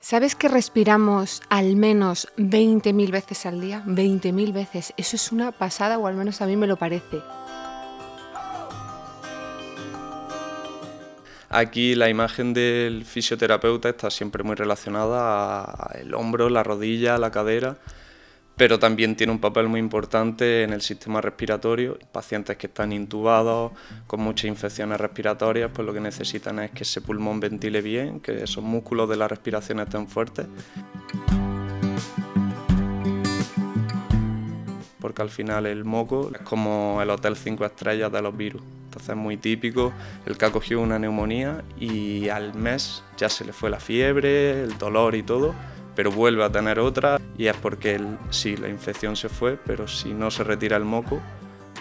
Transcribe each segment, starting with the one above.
¿Sabes que respiramos al menos 20.000 veces al día? 20.000 veces. Eso es una pasada, o al menos a mí me lo parece. Aquí la imagen del fisioterapeuta está siempre muy relacionada al hombro, la rodilla, la cadera, pero también tiene un papel muy importante en el sistema respiratorio. Pacientes que están intubados con muchas infecciones respiratorias, pues lo que necesitan es que ese pulmón ventile bien, que esos músculos de la respiración estén fuertes. Porque al final el moco es como el hotel 5 estrellas de los virus. Entonces es muy típico el que ha cogido una neumonía y al mes ya se le fue la fiebre, el dolor y todo, pero vuelve a tener otra y es porque sí, la infección se fue, pero si no se retira el moco,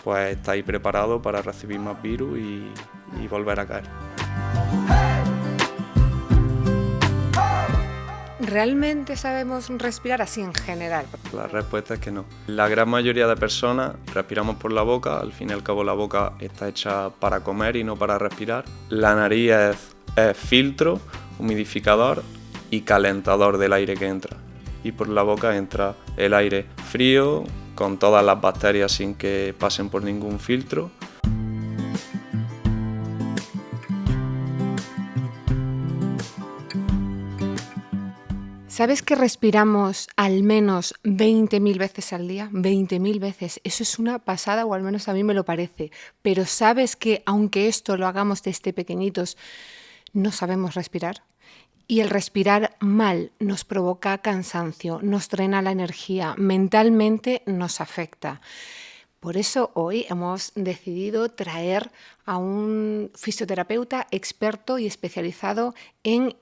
pues está ahí preparado para recibir más virus y volver a caer. ¿Realmente sabemos respirar así en general? La respuesta es que no. La gran mayoría de personas respiramos por la boca, al fin y al cabo la boca está hecha para comer y no para respirar. La nariz es filtro, humidificador y calentador del aire que entra. Y por la boca entra el aire frío, con todas las bacterias sin que pasen por ningún filtro. ¿Sabes que respiramos al menos 20.000 veces al día? 20.000 veces. Eso es una pasada, o al menos a mí me lo parece. Pero ¿sabes que aunque esto lo hagamos desde pequeñitos, no sabemos respirar? Y el respirar mal nos provoca cansancio, nos drena la energía, mentalmente nos afecta. Por eso hoy hemos decidido traer a un fisioterapeuta experto y especializado en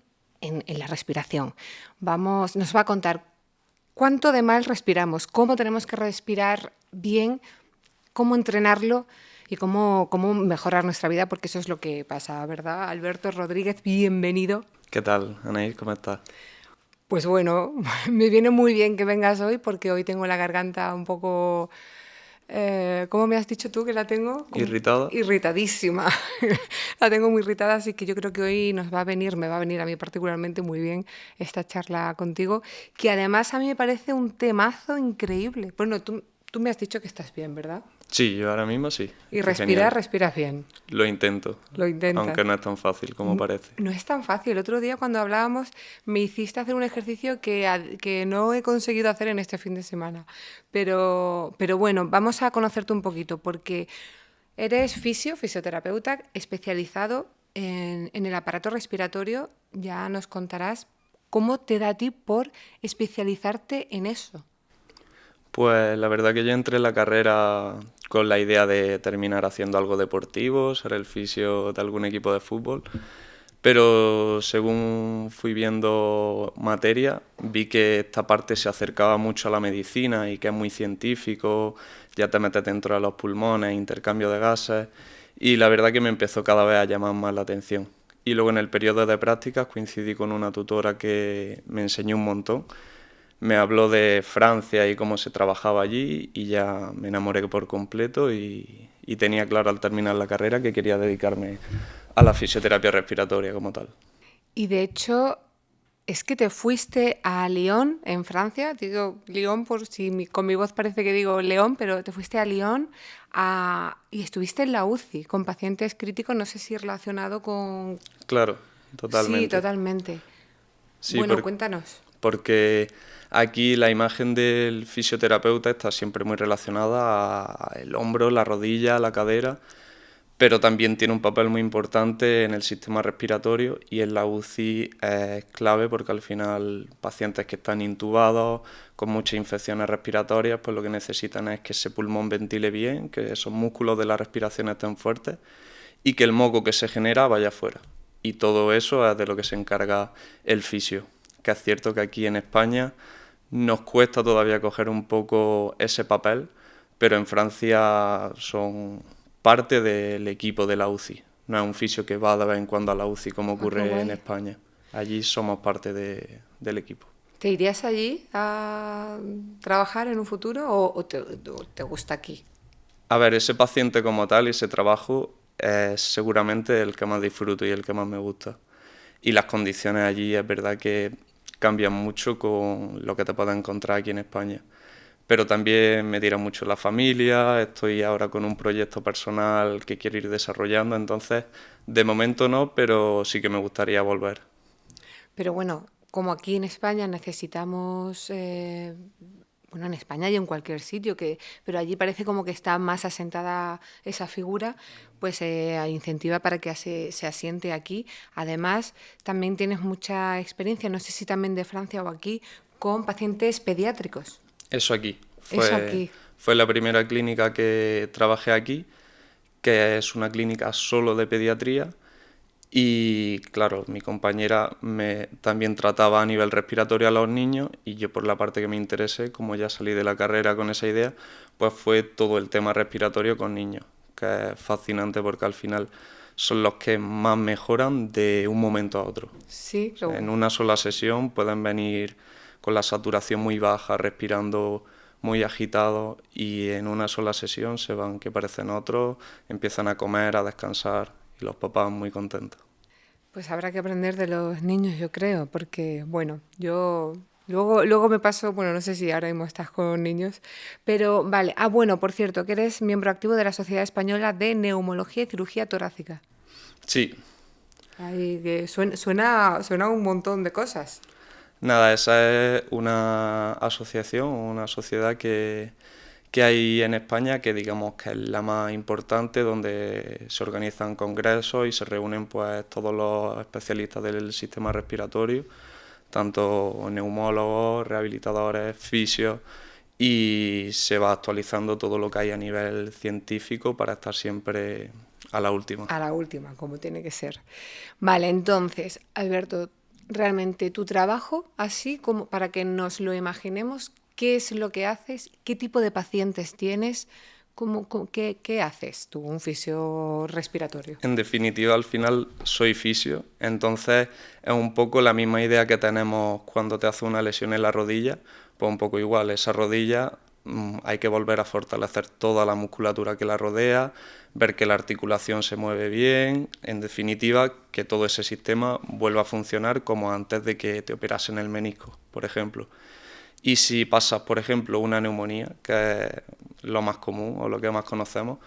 la respiración. Nos va a contar cuánto de mal respiramos, cómo tenemos que respirar bien, cómo entrenarlo y cómo mejorar nuestra vida, porque eso es lo que pasa, ¿verdad? Alberto Rodríguez, bienvenido. ¿Qué tal, Anaís? ¿Cómo estás? Pues bueno, me viene muy bien que vengas hoy porque hoy tengo la garganta un poco... ¿cómo me has dicho tú que la tengo? ¿Irritada? Irritadísima. La tengo muy irritada, así que yo creo que hoy me va a venir a mí particularmente muy bien esta charla contigo, que además a mí me parece un temazo increíble. Bueno, tú me has dicho que estás bien, ¿verdad? Sí, yo ahora mismo sí. Y Genial. respiras bien. Lo intento, Lo intentas. aunque no es tan fácil como parece. No es tan fácil. El otro día cuando hablábamos me hiciste hacer un ejercicio que no he conseguido hacer en este fin de semana. Pero bueno, vamos a conocerte un poquito porque eres fisioterapeuta especializado en el aparato respiratorio. Ya nos contarás cómo te da a ti por especializarte en eso. Pues la verdad que yo entré en la carrera con la idea de terminar haciendo algo deportivo, ser el fisio de algún equipo de fútbol, pero según fui viendo materia, vi que esta parte se acercaba mucho a la medicina y que es muy científico, ya te metes dentro de los pulmones, intercambio de gases, y la verdad que me empezó cada vez a llamar más la atención. Y luego en el periodo de prácticas coincidí con una tutora que me enseñó un montón. Me habló de Francia y cómo se trabajaba allí y ya me enamoré por completo y tenía claro al terminar la carrera que quería dedicarme a la fisioterapia respiratoria como tal. Y de hecho, es que te fuiste a Lyon, en Francia. Digo Lyon por si con mi voz parece que digo León, pero te fuiste a Lyon y estuviste en la UCI con pacientes críticos, no sé si relacionado con... Claro, totalmente. Sí, totalmente. Sí, Bueno, cuéntanos. porque aquí la imagen del fisioterapeuta está siempre muy relacionada al hombro, la rodilla, la cadera, pero también tiene un papel muy importante en el sistema respiratorio y en la UCI es clave porque al final pacientes que están intubados con muchas infecciones respiratorias, pues lo que necesitan es que ese pulmón ventile bien, que esos músculos de la respiración estén fuertes y que el moco que se genera vaya afuera. Y todo eso es de lo que se encarga el fisio, que es cierto que aquí en España nos cuesta todavía coger un poco ese papel, pero en Francia son parte del equipo de la UCI. No es un fisio que va de vez en cuando a la UCI como ocurre en España. Allí somos parte del equipo. ¿Te irías allí a trabajar en un futuro o te gusta aquí? A ver, ese paciente como tal y ese trabajo es seguramente el que más disfruto y el que más me gusta. Y las condiciones allí es verdad que cambian mucho con lo que te puedes encontrar aquí en España. Pero también me tira mucho la familia, estoy ahora con un proyecto personal que quiero ir desarrollando, entonces de momento no, pero sí que me gustaría volver. Pero bueno, como aquí en España necesitamos, bueno, en España y en cualquier sitio, pero allí parece como que está más asentada esa figura, pues incentiva para que se asiente aquí. Además, también tienes mucha experiencia, no sé si también de Francia o aquí, con pacientes pediátricos. Eso aquí, Eso fue, aquí. fue la primera clínica que trabajé aquí, que es una clínica solo de pediatría. Y claro, mi compañera también trataba a nivel respiratorio a los niños y yo por la parte que me interesé, como ya salí de la carrera con esa idea, pues fue todo el tema respiratorio con niños, que es fascinante porque al final son los que más mejoran de un momento a otro. Sí, O sea, en una sola sesión pueden venir con la saturación muy baja, respirando muy agitados y en una sola sesión se van que parecen otros, empiezan a comer, a descansar y los papás muy contentos. pues habrá que aprender de los niños, yo creo, porque, bueno, yo luego me paso, bueno, no sé si ahora mismo estás con niños, pero vale. Ah, bueno, por cierto, que eres miembro activo de la Sociedad Española de Neumología y Cirugía Torácica. Sí, Ay, que suena un montón de cosas. nada, esa es una asociación, una sociedad que hay en España que digamos que es la más importante, donde se organizan congresos y se reúnen pues todos los especialistas del sistema respiratorio, tanto neumólogos, rehabilitadores, fisios, y se va actualizando todo lo que hay a nivel científico para estar siempre a la última. A la última, como tiene que ser. Vale, entonces, Alberto, realmente tu trabajo, así como para que nos lo imaginemos, ¿qué es lo que haces? ¿Qué tipo de pacientes tienes? ¿Qué haces tú, un fisio respiratorio? En definitiva, al final soy fisio, entonces es un poco la misma idea que tenemos cuando te hace una lesión en la rodilla, pues un poco igual, esa rodilla hay que volver a fortalecer toda la musculatura que la rodea, ver que la articulación se mueve bien, en definitiva, que todo ese sistema vuelva a funcionar como antes de que te operasen el menisco, por ejemplo. Y si pasas, por ejemplo, una neumonía, que es lo más común o lo que más conocemos,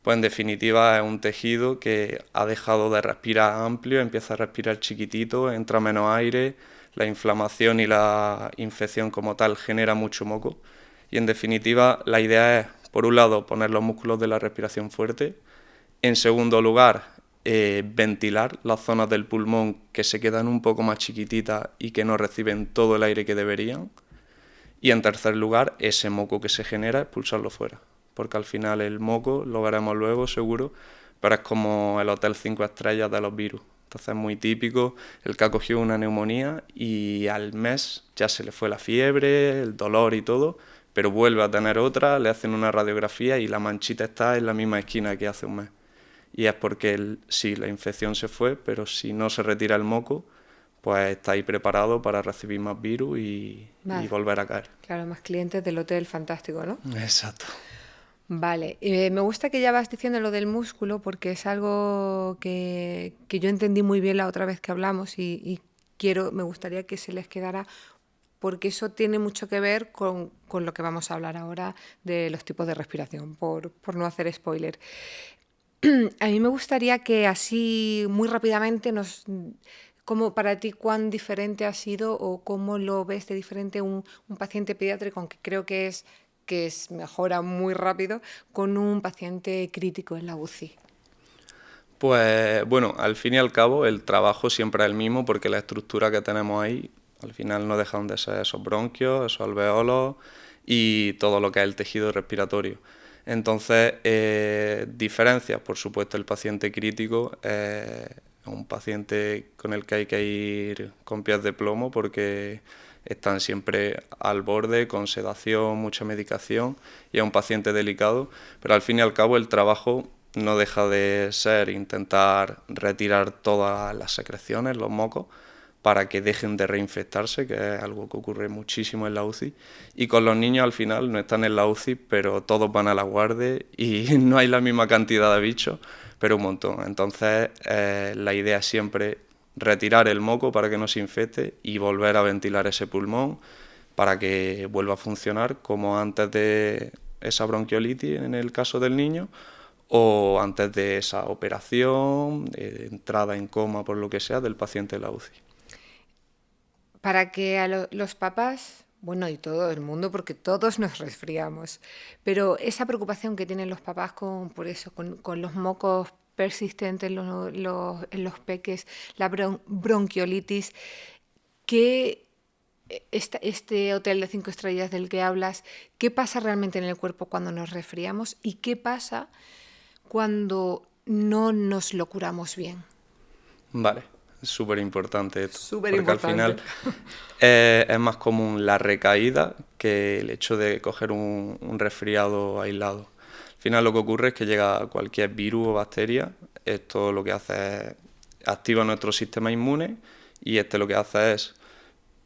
pues en definitiva es un tejido que ha dejado de respirar amplio, empieza a respirar chiquitito, entra menos aire, la inflamación y la infección como tal genera mucho moco. Y en definitiva la idea es, por un lado, poner los músculos de la respiración fuerte, en segundo lugar, ventilar las zonas del pulmón que se quedan un poco más chiquititas y que no reciben todo el aire que deberían. Y en tercer lugar, ese moco que se genera, expulsarlo fuera. Porque al final el moco, lo veremos luego seguro, pero es como el hotel 5 estrellas de los virus. Entonces es muy típico el que ha cogido una neumonía y al mes ya se le fue la fiebre, el dolor y todo, pero vuelve a tener otra, le hacen una radiografía y la manchita está en la misma esquina que hace un mes. Y es porque sí, la infección se fue, pero si no se retira el moco, pues está ahí preparado para recibir más virus y Más, volver a caer. claro, más clientes del hotel fantástico, ¿no? Exacto. Vale, me gusta que ya vas diciendo lo del músculo porque es algo que yo entendí muy bien la otra vez que hablamos y me gustaría que se les quedara porque eso tiene mucho que ver con lo que vamos a hablar ahora de los tipos de respiración, por no hacer spoiler. A mí me gustaría que así muy rápidamente como para ti cuán diferente ha sido o cómo lo ves de diferente un paciente pediátrico, aunque creo que mejora muy rápido, con un paciente crítico en la UCI. Pues bueno, al fin y al cabo el trabajo siempre es el mismo porque la estructura que tenemos ahí al final no dejan de ser esos bronquios, esos alveolos y todo lo que es el tejido respiratorio. Entonces, diferencias, por supuesto, el paciente crítico es un paciente con el que hay que ir con pies de plomo porque están siempre al borde, con sedación, mucha medicación y es un paciente delicado, pero al fin y al cabo el trabajo no deja de ser intentar retirar todas las secreciones, los mocos, para que dejen de reinfectarse, que es algo que ocurre muchísimo en la UCI. Y con los niños al final no están en la UCI, pero todos van a la guardia y no hay la misma cantidad de bichos, pero un montón. Entonces la idea es siempre retirar el moco para que no se infecte y volver a ventilar ese pulmón para que vuelva a funcionar como antes de esa bronquiolitis en el caso del niño o antes de esa operación, de entrada en coma por lo que sea del paciente en la UCI. Para que los papás, bueno, y todo el mundo, porque todos nos resfriamos, pero esa preocupación que tienen los papás por eso, con los mocos persistentes en los peques, la bronquiolitis, que este hotel de 5 estrellas del que hablas, ¿qué pasa realmente en el cuerpo cuando nos resfriamos y qué pasa cuando no nos lo curamos bien? Vale, es súper importante esto, Súper porque al final importante. es más común la recaída que el hecho de coger un resfriado aislado. Al final lo que ocurre es que llega cualquier virus o bacteria, esto lo que hace es activa nuestro sistema inmune y este lo que hace es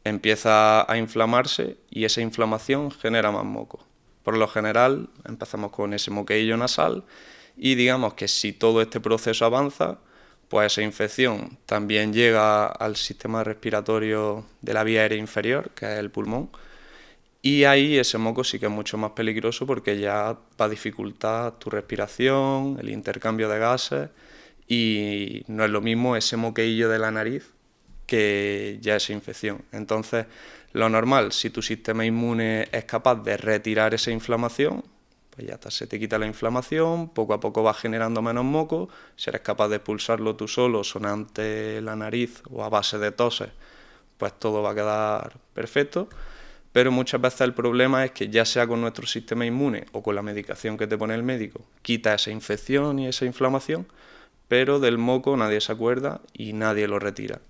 empieza a inflamarse y esa inflamación genera más moco. Por lo general empezamos con ese moqueillo nasal y digamos que si todo este proceso avanza, pues esa infección también llega al sistema respiratorio de la vía aérea inferior, que es el pulmón, y ahí ese moco sí que es mucho más peligroso porque ya va a dificultar tu respiración, el intercambio de gases y no es lo mismo ese moqueillo de la nariz que ya esa infección. Entonces, lo normal, si tu sistema inmune es capaz de retirar esa inflamación, pues ya está, se te quita la inflamación, poco a poco vas generando menos moco, si eres capaz de expulsarlo tú solo, sonante la nariz o a base de toses, pues todo va a quedar perfecto. Pero muchas veces el problema es que ya sea con nuestro sistema inmune o con la medicación que te pone el médico, quita esa infección y esa inflamación, pero del moco nadie se acuerda y nadie lo retira.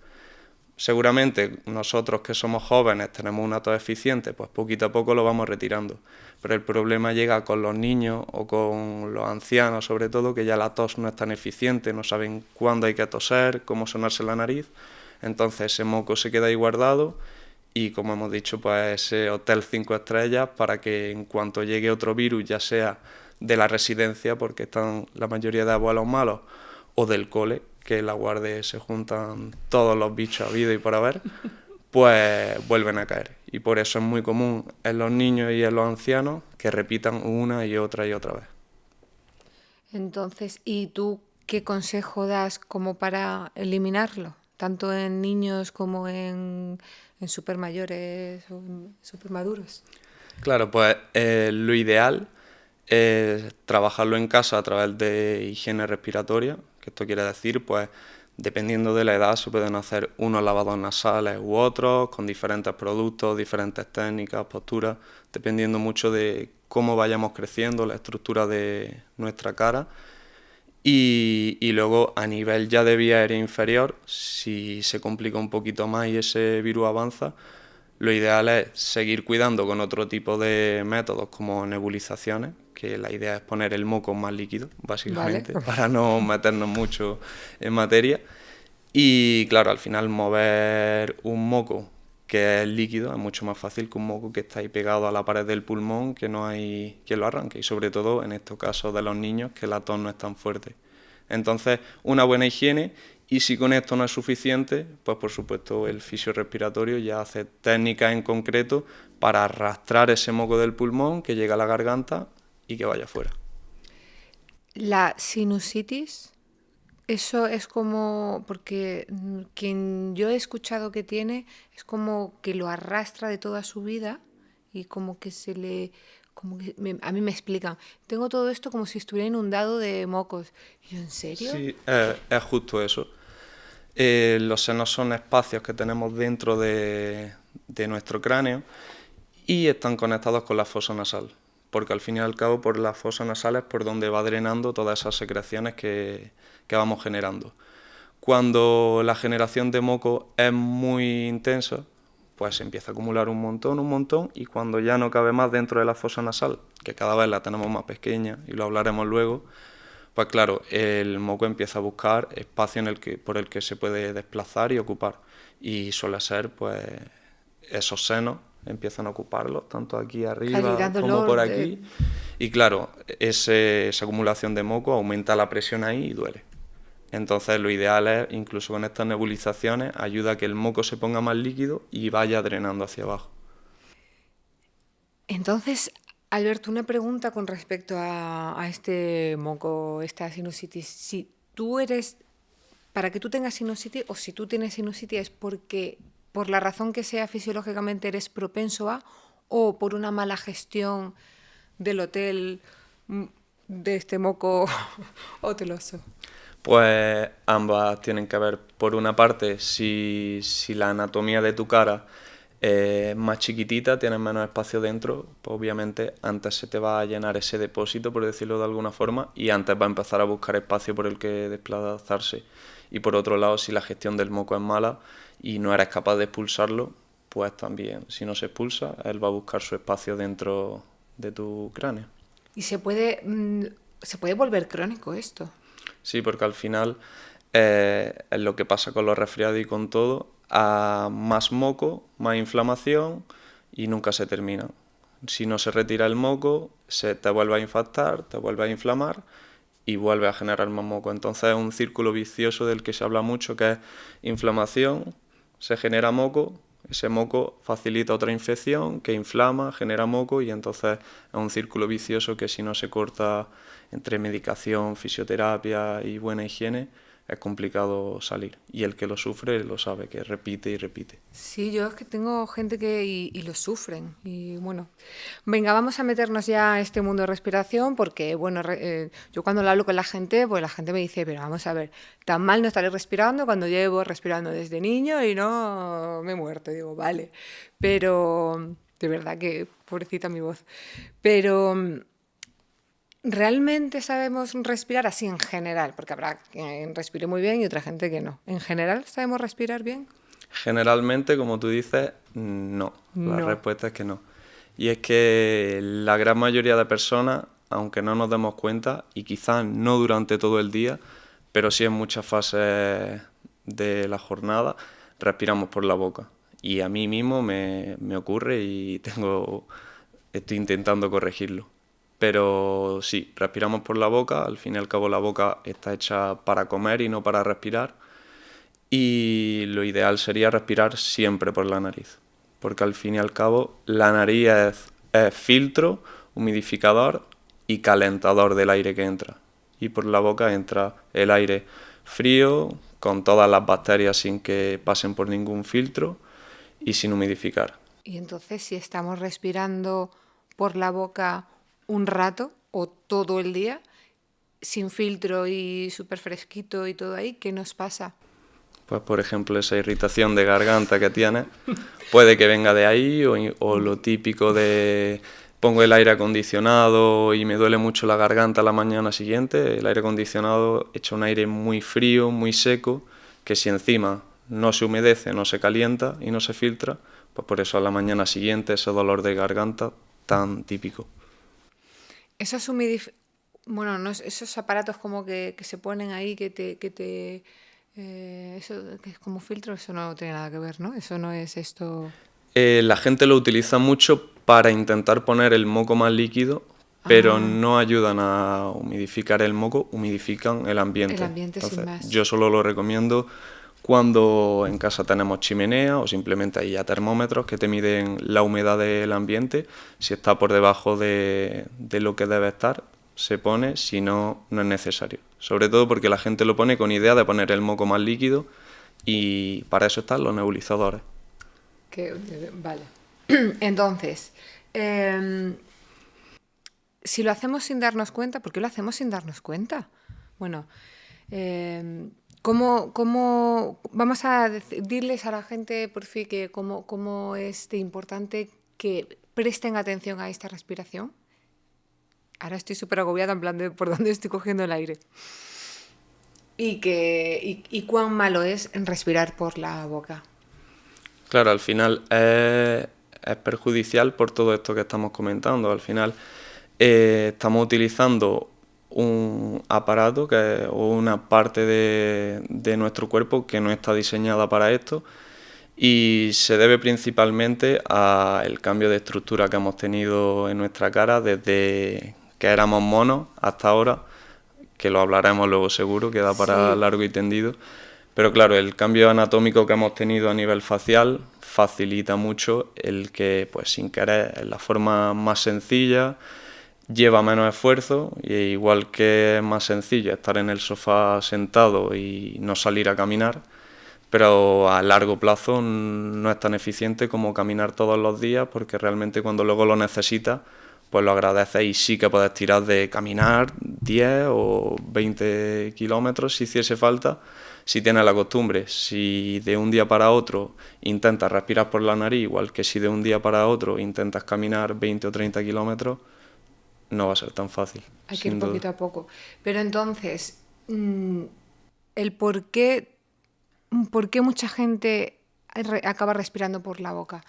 Seguramente nosotros que somos jóvenes tenemos una tos eficiente, pues poquito a poco lo vamos retirando. Pero el problema llega con los niños o con los ancianos, sobre todo, que ya la tos no es tan eficiente, no saben cuándo hay que toser, cómo sonarse la nariz. Entonces ese moco se queda ahí guardado y, como hemos dicho, pues ese hotel 5 estrellas para que en cuanto llegue otro virus, ya sea de la residencia, porque están la mayoría de abuelos malos, o del cole, que en la guardia se juntan todos los bichos habidos y por haber, pues vuelven a caer. Y por eso es muy común en los niños y en los ancianos que repitan una y otra vez. Entonces, ¿y tú qué consejo das como para eliminarlo? Tanto en niños como en supermayores o en supermaduros. Claro, pues lo ideal es trabajarlo en casa a través de higiene respiratoria, que esto quiere decir, pues, dependiendo de la edad se pueden hacer unos lavados nasales u otros, con diferentes productos, diferentes técnicas, posturas, dependiendo mucho de cómo vayamos creciendo, la estructura de nuestra cara. Y luego a nivel ya de vía aérea inferior, si se complica un poquito más y ese virus avanza, lo ideal es seguir cuidando con otro tipo de métodos como nebulizaciones, que la idea es poner el moco más líquido, Vale. básicamente, para no meternos mucho en materia. Y claro, al final mover un moco que es líquido es mucho más fácil que un moco que está ahí pegado a la pared del pulmón, que no hay quien lo arranque. Y sobre todo en estos casos de los niños, que la tos no es tan fuerte. Entonces, una buena higiene, y si con esto no es suficiente, pues por supuesto el fisiorrespiratorio ya hace técnicas en concreto para arrastrar ese moco del pulmón que llega a la garganta y que vaya fuera. La sinusitis, eso es como, porque quien yo he escuchado que tiene, es como que lo arrastra de toda su vida y como que a mí me explican, tengo todo esto como si estuviera inundado de mocos. Y yo, ¿en serio? Sí, es justo eso. Los senos son espacios que tenemos dentro de nuestro cráneo y están conectados con la fosa nasal, porque al fin y al cabo por la fosa nasal es por donde va drenando todas esas secreciones que vamos generando. Cuando la generación de moco es muy intensa, pues se empieza a acumular un montón, y cuando ya no cabe más dentro de la fosa nasal, que cada vez la tenemos más pequeña, y lo hablaremos luego, pues claro, el moco empieza a buscar espacio por el que se puede desplazar y ocupar. Y suele ser, pues, esos senos empiezan a ocuparlos, tanto aquí Claro, y da arriba como dolor. por aquí. Y claro, esa acumulación de moco aumenta la presión ahí y duele. Entonces lo ideal es, incluso con estas nebulizaciones, ayuda a que el moco se ponga más líquido y vaya drenando hacia abajo. Entonces, Alberto, una pregunta con respecto a este moco, esta sinusitis. Si tú eres, para que tú tengas sinusitis o si tú tienes sinusitis es porque, por la razón que sea fisiológicamente eres propenso a o por una mala gestión del hotel mm, de este moco hoteloso. Pues ambas tienen que ver. Por una parte, si la anatomía de tu cara es más chiquitita, tienes menos espacio dentro, pues obviamente antes se te va a llenar ese depósito, por decirlo de alguna forma, y antes va a empezar a buscar espacio por el que desplazarse. Y por otro lado, si la gestión del moco es mala y no eres capaz de expulsarlo, pues también, si no se expulsa, él va a buscar su espacio dentro de tu cráneo. Y se puede volver crónico esto. Sí, porque al final es lo que pasa con los resfriados y con todo, a más moco, más inflamación y nunca se termina. Si no se retira el moco, se te vuelve a infectar, te vuelve a inflamar y vuelve a generar más moco. Entonces es un círculo vicioso del que se habla mucho, que es inflamación, se genera moco, ese moco facilita otra infección que inflama, genera moco y entonces es un círculo vicioso que si no se corta entre medicación, fisioterapia y buena higiene es complicado salir. Y el que lo sufre lo sabe, que repite y repite. Sí, yo es que tengo gente que y lo sufren. Y bueno, venga, vamos a meternos ya a este mundo de respiración porque, bueno, yo cuando lo hablo con la gente, pues la gente me dice, pero vamos a ver, tan mal no estaré respirando cuando llevo respirando desde niño y no me he muerto. Digo, vale, pero de verdad que pobrecita mi voz. Pero ¿realmente sabemos respirar así en general? Porque habrá quien respire muy bien y otra gente que no. ¿En general sabemos respirar bien? Generalmente, como tú dices, no. La No. respuesta es que no. Y es que la gran mayoría de personas, aunque no nos demos cuenta, y quizás no durante todo el día, pero sí en muchas fases de la jornada, respiramos por la boca. Y a mí mismo me ocurre y estoy intentando corregirlo. Pero sí, respiramos por la boca, al fin y al cabo la boca está hecha para comer y no para respirar. Y lo ideal sería respirar siempre por la nariz, porque al fin y al cabo la nariz es filtro, humidificador y calentador del aire que entra. Y por la boca entra el aire frío, con todas las bacterias sin que pasen por ningún filtro y sin humidificar. Y entonces, si estamos respirando por la boca un rato o todo el día, sin filtro y súper fresquito y todo ahí, ¿qué nos pasa? Pues por ejemplo esa irritación de garganta que tienes puede que venga de ahí o lo típico de pongo el aire acondicionado y me duele mucho la garganta la mañana siguiente. El aire acondicionado echa un aire muy frío, muy seco, que si encima no se humedece, no se calienta y no se filtra, pues por eso a la mañana siguiente ese dolor de garganta tan típico. Esos bueno, no, esos aparatos como que se ponen ahí, eso que es como filtro, eso no tiene nada que ver, ¿no? Eso no es esto. La gente lo utiliza mucho para intentar poner el moco más líquido, pero Ah, no ayudan a humidificar el moco, humidifican el el ambiente. ambiente sin Entonces, más. yo solo lo recomiendo cuando en casa tenemos chimenea o simplemente hay ya termómetros que te miden la humedad del ambiente. Si está por debajo de lo que debe estar, se pone, si no, no es necesario. Sobre todo porque la gente lo pone con idea de poner el moco más líquido y para eso están los nebulizadores. Vale. Entonces, em, si lo hacemos sin darnos cuenta, ¿por qué lo hacemos sin darnos cuenta? Bueno, vamos a decirles a la gente, por fin, que cómo es de importante que presten atención a esta respiración? Ahora estoy súper agobiada en plan de por dónde estoy cogiendo el aire. Y cuán malo es respirar por la boca. Claro, al final es perjudicial por todo esto que estamos comentando. Al final estamos utilizando un aparato o una parte de nuestro cuerpo que no está diseñada para esto y se debe principalmente al cambio de estructura que hemos tenido en nuestra cara desde que éramos monos hasta ahora, que lo hablaremos luego seguro, que da para Sí. largo y tendido. Pero claro, el cambio anatómico que hemos tenido a nivel facial facilita mucho el que, pues sin querer, en la forma más sencilla, lleva menos esfuerzo, y igual que es más sencillo estar en el sofá sentado y no salir a caminar, pero a largo plazo no es tan eficiente como caminar todos los días, porque realmente cuando luego lo necesitas, pues lo agradeces y sí que puedes tirar de caminar 10 o 20 kilómetros si hiciese falta, si tienes la costumbre. Si de un día para otro intentas respirar por la nariz, igual que si de un día para otro intentas caminar 20 o 30 kilómetros, no va a ser tan fácil, Hay que ir sin duda. poquito a poco. Pero entonces, el por qué mucha gente acaba respirando por la boca.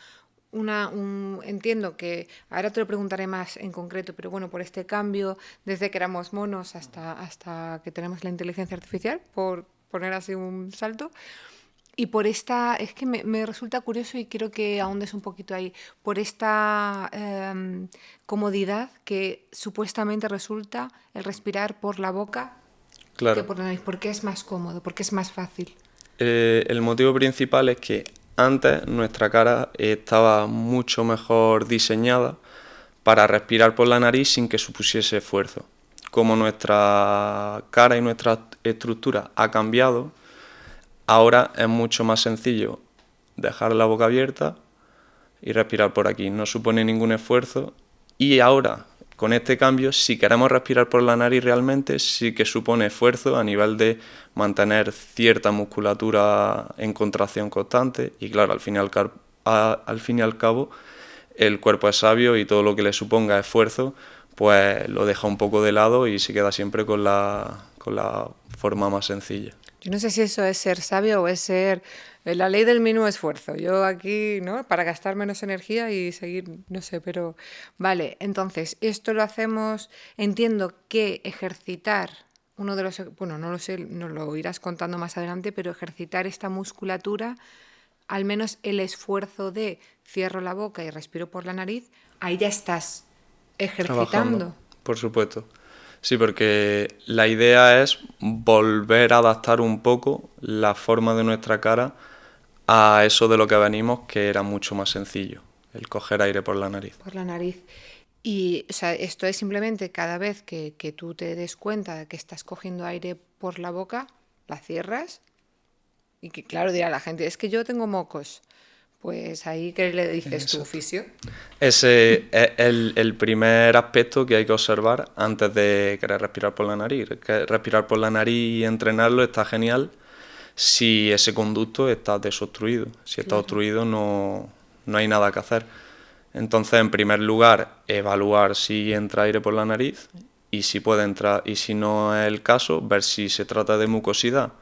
Entiendo que, ahora te lo preguntaré más en concreto, pero bueno, por este cambio, desde que éramos monos hasta que tenemos la inteligencia artificial, por poner así un salto, y por es que me resulta curioso y quiero que ahondes un poquito ahí, por esta comodidad que supuestamente resulta el respirar por la boca que Claro. por la nariz. ¿Por qué es más cómodo? ¿Por qué es más fácil? El motivo principal es que antes nuestra cara estaba mucho mejor diseñada para respirar por la nariz sin que supusiese esfuerzo. Como nuestra cara y nuestra estructura ha cambiado, ahora es mucho más sencillo dejar la boca abierta y respirar por aquí. No supone ningún esfuerzo, y ahora, con este cambio, si queremos respirar por la nariz realmente, sí que supone esfuerzo a nivel de mantener cierta musculatura en contracción constante, y claro, al fin y al cabo, el cuerpo es sabio y todo lo que le suponga esfuerzo, pues lo deja un poco de lado y se queda siempre con la forma más sencilla. Yo no sé si eso es ser sabio o es ser la ley del mínimo esfuerzo. Yo aquí, ¿no? Para gastar menos energía y seguir, no sé, pero vale, entonces, esto lo hacemos, entiendo que ejercitar, uno de los, bueno, no lo sé, nos lo irás contando más adelante, pero ejercitar esta musculatura, al menos el esfuerzo de cierro la boca y respiro por la nariz, ahí ya estás Trabajando, ejercitando. por supuesto. Sí, porque la idea es volver a adaptar un poco la forma de nuestra cara a eso de lo que venimos, que era mucho más sencillo, el coger aire por la nariz. Por la nariz. Y, o sea, esto es simplemente cada vez que tú te des cuenta de que estás cogiendo aire por la boca, la cierras y que, claro, dirá la gente, es que yo tengo mocos. Pues ahí, ¿qué le dices tú, Exacto. fisio? Ese es el primer aspecto que hay que observar antes de querer respirar por la nariz. Que respirar por la nariz y entrenarlo está genial si ese conducto está desobstruido. Si está Claro. obstruido, no hay nada que hacer. Entonces, en primer lugar, evaluar si entra aire por la nariz, y si puede entrar, y si no es el caso, ver si se trata de mucosidad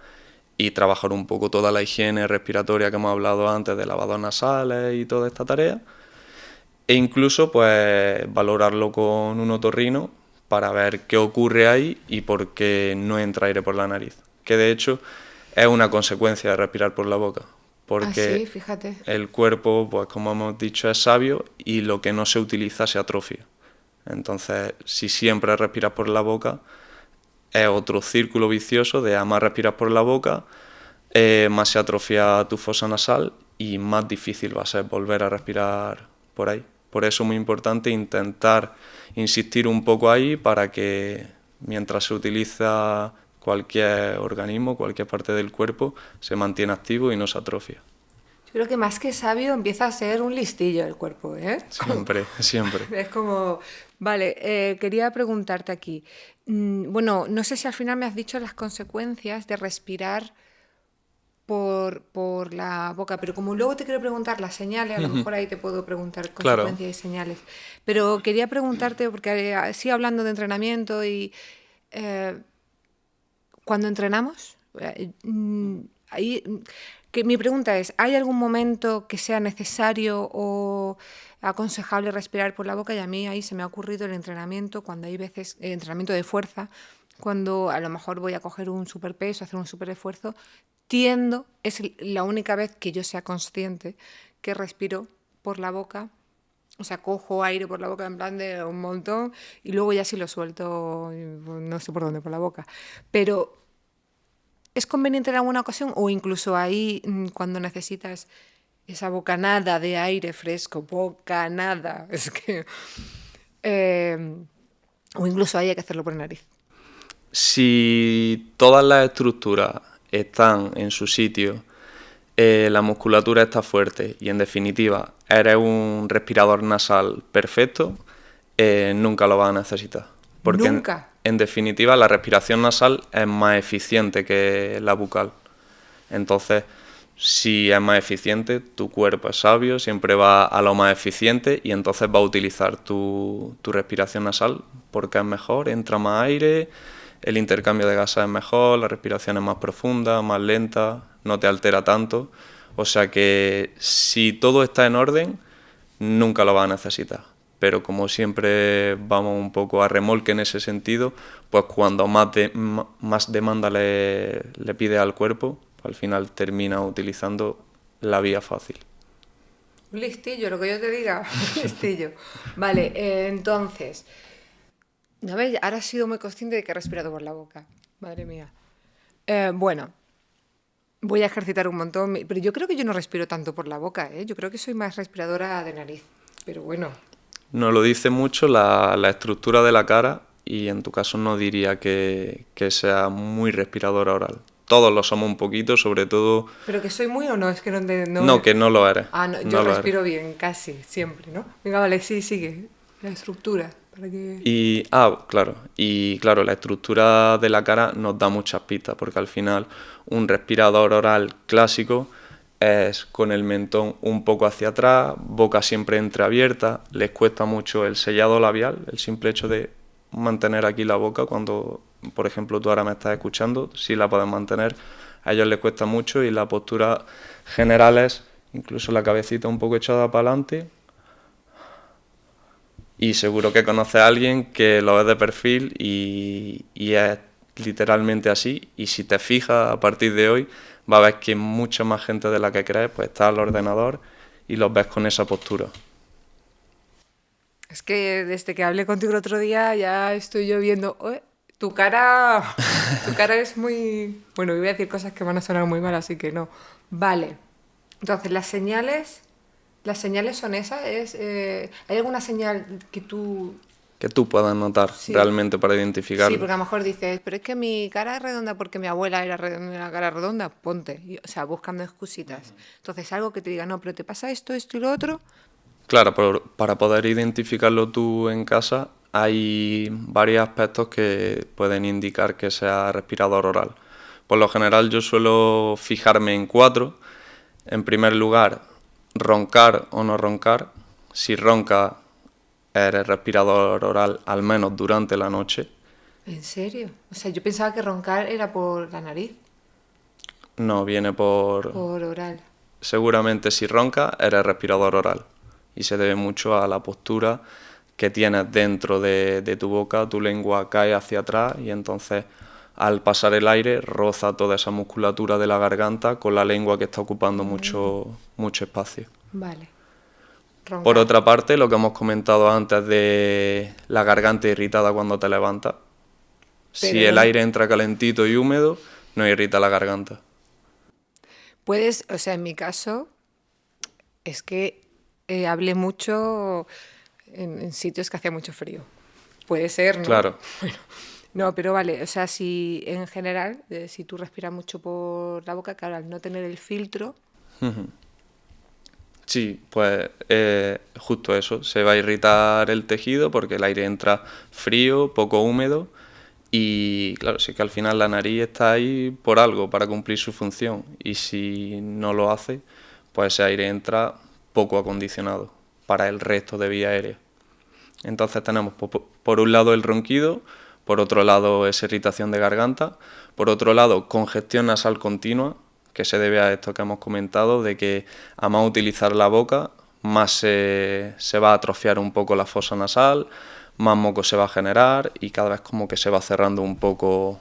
y trabajar un poco toda la higiene respiratoria que hemos hablado antes, de lavados nasales y toda esta tarea. E incluso, pues, valorarlo con un otorrino para ver qué ocurre ahí y por qué no entra aire por la nariz. Que de hecho es una consecuencia de respirar por la boca, Ah, sí, porque fíjate. el cuerpo, pues como hemos dicho, es sabio, y lo que no se utiliza se atrofia. Entonces, si siempre respiras por la boca, es otro círculo vicioso de a más respiras por la boca, más se atrofia tu fosa nasal y más difícil va a ser volver a respirar por ahí. Por eso es muy importante intentar insistir un poco ahí para que mientras se utiliza cualquier organismo, cualquier parte del cuerpo, se mantiene activo y no se atrofia. Yo creo que más que sabio empieza a ser un listillo el cuerpo, ¿eh? Siempre, siempre. Es como, vale, quería preguntarte aquí. Bueno, no sé si al final me has dicho las consecuencias de respirar por la boca, pero como luego te quiero preguntar las señales, a lo mejor ahí te puedo preguntar Claro, consecuencias y señales. Pero quería preguntarte, porque sí hablando de entrenamiento y eh, cuando entrenamos, ahí, que mi pregunta es, ¿hay algún momento que sea necesario o aconsejable respirar por la boca? Y a mí ahí se me ha ocurrido el entrenamiento, cuando hay veces, entrenamiento de fuerza, cuando a lo mejor voy a coger un superpeso, hacer un superesfuerzo, es la única vez que yo sea consciente que respiro por la boca O sea, cojo aire por la boca en plan de un montón y luego ya sí lo suelto, no sé por dónde, por la boca. Pero ¿es conveniente en alguna ocasión o incluso ahí cuando necesitas esa bocanada de aire fresco, bocanada, es que... eh, o incluso ahí hay que hacerlo por nariz. Si todas las estructuras están en su sitio, la musculatura está fuerte y en definitiva eres un respirador nasal perfecto, nunca lo vas a necesitar. Porque Nunca. en definitiva la respiración nasal es más eficiente que la bucal. Entonces, si es más eficiente, tu cuerpo es sabio, siempre va a lo más eficiente y entonces va a utilizar tu respiración nasal porque es mejor, entra más aire, el intercambio de gases es mejor, la respiración es más profunda, más lenta, no te altera tanto. O sea que si todo está en orden, nunca lo vas a necesitar. Pero como siempre vamos un poco a remolque en ese sentido, pues cuando más demanda le pide al cuerpo, al final termina utilizando la vía fácil. Un listillo, lo que yo te diga, un listillo. Vale, entonces, ¿no ves? Ahora he sido muy consciente de que he respirado por la boca. Madre mía. Bueno, voy a ejercitar un montón, pero yo creo que yo no respiro tanto por la boca, ¿eh? Yo creo que soy más respiradora de nariz. Pero bueno, Nos lo dice mucho la estructura de la cara y en tu caso no diría que sea muy respiradora oral. Todos lo somos un poquito, sobre todo... ¿pero que soy muy o no? Es que no, No, que no lo eres. Ah, no, yo No lo eres. respiro bien, casi, siempre, ¿no? Venga, vale, sí, sigue. La estructura, para que... Claro, y claro, la estructura de la cara nos da muchas pistas, porque al final un respirador oral clásico es con el mentón un poco hacia atrás, boca siempre entreabierta, les cuesta mucho el sellado labial, el simple hecho de mantener aquí la boca cuando, por ejemplo, tú ahora me estás escuchando, si la puedes mantener, a ellos les cuesta mucho y la postura general es incluso la cabecita un poco echada para adelante. Y seguro que conoces a alguien que lo ves de perfil y es literalmente así. Y si te fijas a partir de hoy, va a ver que mucha más gente de la que crees pues está al ordenador y los ves con esa postura. Es que desde que hablé contigo el otro día ya estoy yo viendo, "Oe, tu cara es muy... Bueno, voy a decir cosas que van a sonar muy mal, así que no. Vale. Entonces, las señales son esas, ¿hay alguna señal que tú... Que tú puedas notar Sí, realmente para sí, identificarlo. porque a lo mejor dices, pero es que mi cara es redonda porque mi abuela era redonda, la cara redonda, ponte. O sea, buscando excusitas. Entonces, algo que te diga, no, pero te pasa esto, esto y lo otro. Claro, pero para poder identificarlo tú en casa hay varios aspectos que pueden indicar que sea respirador oral. Por lo general yo suelo fijarme en cuatro. En primer lugar, roncar o no roncar. Si ronca, eres respirador oral al menos durante la noche. ¿En serio? O sea, yo pensaba que roncar era por la nariz, No viene por... por oral. Seguramente si ronca, eres respirador oral. Y se debe mucho a la postura que tienes dentro de tu boca, tu lengua cae hacia atrás y entonces al pasar el aire roza toda esa musculatura de la garganta con la lengua que está ocupando mucho espacio. Vale, Por roncar. otra parte, lo que hemos comentado antes de la garganta irritada cuando te levantas, si el Pero aire entra calentito y húmedo, no irrita la garganta. puedes, o sea, en mi caso, es que hablé mucho en sitios que hacía mucho frío. Puede ser, ¿no? Claro. Bueno, no, pero vale, o sea, si en general, si tú respiras mucho por la boca, claro, al no tener el filtro, Sí, pues justo eso, se va a irritar el tejido porque el aire entra frío, poco húmedo y claro, sí que al final la nariz está ahí por algo, para cumplir su función y si no lo hace, pues ese aire entra poco acondicionado para el resto de vía aérea. Entonces tenemos por un lado el ronquido, por otro lado esa irritación de garganta, por otro lado congestión nasal continua, que se debe a esto que hemos comentado, de que a más utilizar la boca, más se va a atrofiar un poco la fosa nasal, más moco se va a generar y cada vez como que se va cerrando un poco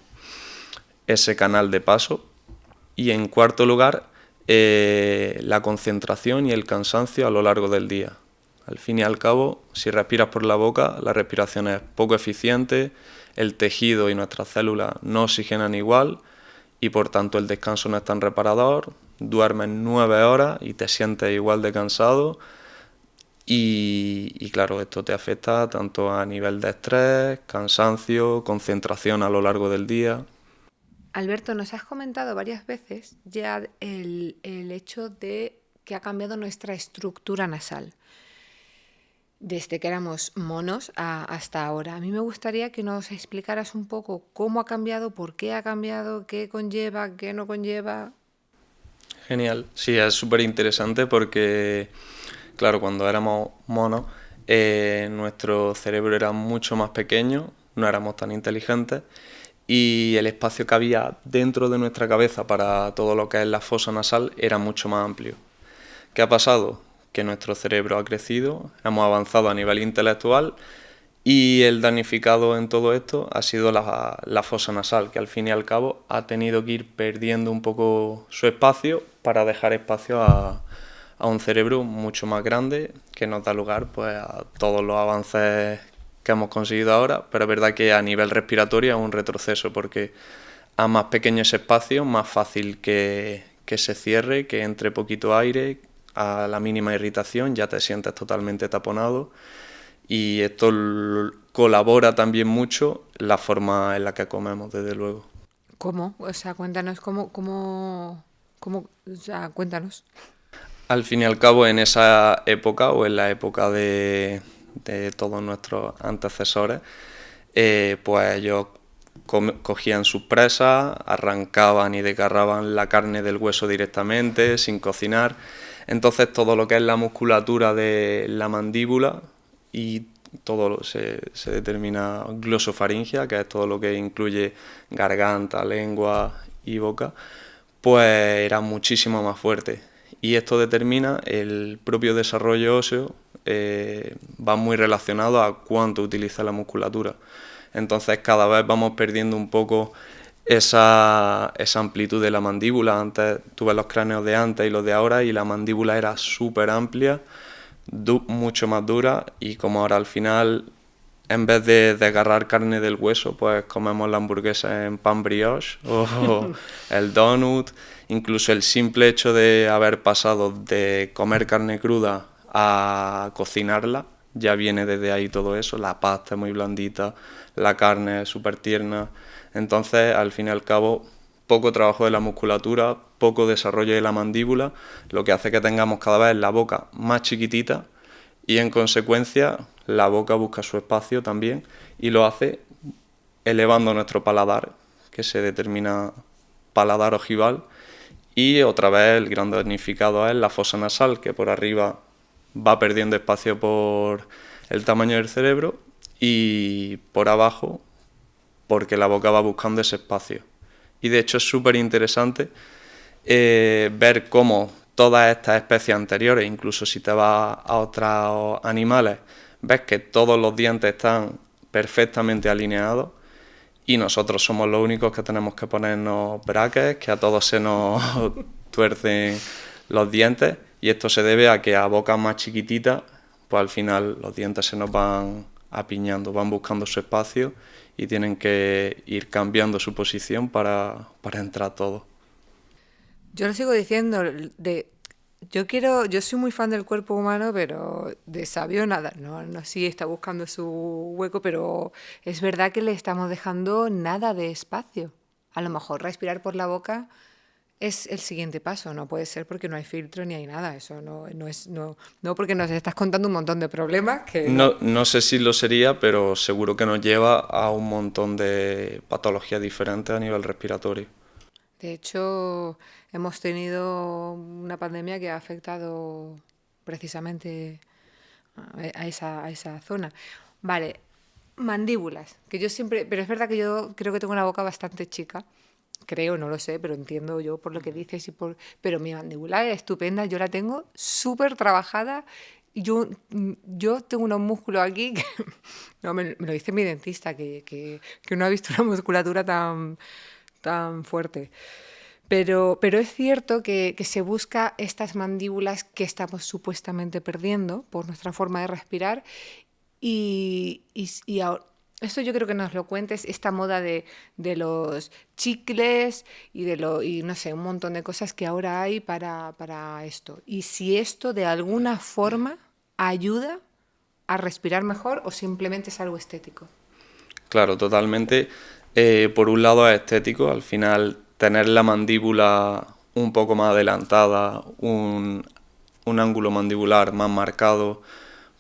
ese canal de paso. Y en cuarto lugar, la concentración y el cansancio a lo largo del día. Al fin y al cabo, si respiras por la boca, la respiración es poco eficiente, el tejido y nuestras células no oxigenan igual y por tanto el descanso no es tan reparador, duermes 9 horas y te sientes igual de cansado y claro, esto te afecta tanto a nivel de estrés, cansancio, concentración a lo largo del día. Alberto, nos has comentado varias veces ya el hecho de que ha cambiado nuestra estructura nasal desde que éramos monos hasta ahora. A mí me gustaría que nos explicaras un poco cómo ha cambiado, por qué ha cambiado, qué conlleva, qué no conlleva. Genial, sí, es súper interesante porque, claro, cuando éramos monos, nuestro cerebro era mucho más pequeño, no éramos tan inteligentes y el espacio que había dentro de nuestra cabeza para todo lo que es la fosa nasal era mucho más amplio. ¿Qué ha pasado? Que nuestro cerebro ha crecido, hemos avanzado a nivel intelectual y el damnificado en todo esto ha sido la fosa nasal, que al fin y al cabo ha tenido que ir perdiendo un poco su espacio para dejar espacio a un cerebro mucho más grande que nos da lugar pues, a todos los avances que hemos conseguido ahora, pero es verdad que a nivel respiratorio es un retroceso porque a más pequeño ese espacio, más fácil que se cierre, que entre poquito aire, a la mínima irritación ya te sientes totalmente taponado y esto colabora también mucho la forma en la que comemos, desde luego. ¿Cómo? O sea, cuéntanos o sea, cuéntanos. Al fin y al cabo, en esa época o en la época de todos nuestros antecesores, pues ellos cogían sus presas, arrancaban y desgarraban la carne del hueso directamente, sin cocinar. Entonces todo lo que es la musculatura de la mandíbula y se determina glosofaringia, que es todo lo que incluye garganta, lengua y boca, pues era muchísimo más fuerte. Y esto determina el propio desarrollo óseo, va muy relacionado a cuánto utiliza la musculatura. Entonces cada vez vamos perdiendo un poco esa amplitud de la mandíbula. Antes tuve los cráneos de antes y los de ahora y la mandíbula era súper amplia, mucho más dura y como ahora al final en vez de agarrar carne del hueso pues comemos la hamburguesa en pan brioche o el donut, incluso el simple hecho de haber pasado de comer carne cruda a cocinarla ya viene desde ahí todo eso, la pasta es muy blandita, la carne es súper tierna, entonces al fin y al cabo poco trabajo de la musculatura, poco desarrollo de la mandíbula, lo que hace que tengamos cada vez la boca más chiquitita y en consecuencia la boca busca su espacio también y lo hace elevando nuestro paladar, que se determina paladar ojival, y otra vez el gran damnificado es la fosa nasal, que por arriba va perdiendo espacio por el tamaño del cerebro y por abajo porque la boca va buscando ese espacio. Y de hecho es súper interesante ver cómo todas estas especies anteriores, incluso si te vas a otros animales, ves que todos los dientes están perfectamente alineados y nosotros somos los únicos que tenemos que ponernos brackets, que a todos se nos tuercen los dientes y esto se debe a que a bocas más chiquititas, pues al final los dientes se nos van apiñando, van buscando su espacio y tienen que ir cambiando su posición para entrar todos. Yo lo sigo diciendo, yo soy muy fan del cuerpo humano, pero de sabio nada, no sí está buscando su hueco, pero es verdad que le estamos dejando nada de espacio. A lo mejor respirar por la boca es el siguiente paso, no puede ser porque no hay filtro ni hay nada, eso no porque nos estás contando un montón de problemas que no. No, no sé si lo sería, pero seguro que nos lleva a un montón de patologías diferentes a nivel respiratorio. De hecho, hemos tenido una pandemia que ha afectado precisamente a esa zona. Vale, mandíbulas, que yo siempre, pero es verdad que yo creo que tengo una boca bastante chica. Creo, no lo sé, pero entiendo yo por lo que dices pero mi mandíbula es estupenda, yo la tengo súper trabajada y yo tengo unos músculos aquí que no, me lo dice mi dentista, que no ha visto una musculatura tan fuerte. Pero es cierto que se busca estas mandíbulas que estamos supuestamente perdiendo por nuestra forma de respirar y esto yo creo que nos lo cuentes, esta moda de los chicles y no sé, un montón de cosas que ahora hay para esto. Y si esto de alguna forma ayuda a respirar mejor o simplemente es algo estético. Claro, totalmente. Por un lado es estético, al final tener la mandíbula un poco más adelantada, un ángulo mandibular más marcado,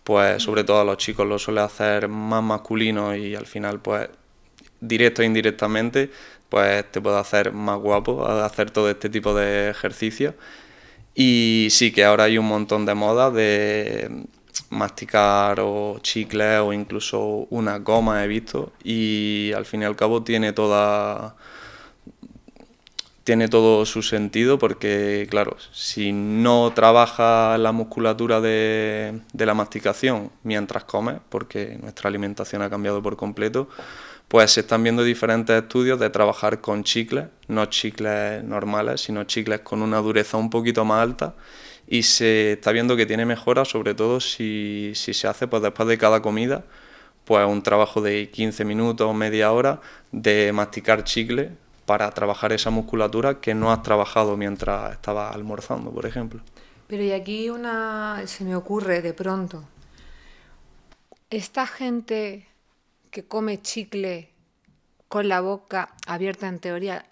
pues sobre todo a los chicos lo suele hacer más masculino y al final pues directo e indirectamente pues te puede hacer más guapo a hacer todo este tipo de ejercicios. Y sí que ahora hay un montón de modas de masticar o chicles o incluso una goma he visto y al fin y al cabo tiene todo su sentido porque claro, si no trabajas la musculatura de la masticación mientras comes, porque nuestra alimentación ha cambiado por completo, pues se están viendo diferentes estudios de trabajar con chicles, no chicles normales, sino chicles con una dureza un poquito más alta y se está viendo que tiene mejora, sobre todo si se hace pues después de cada comida, pues un trabajo de 15 minutos o media hora de masticar chicle para trabajar esa musculatura que no has trabajado mientras estabas almorzando, por ejemplo. Pero y aquí se me ocurre de pronto, esta gente que come chicle con la boca abierta en teoría,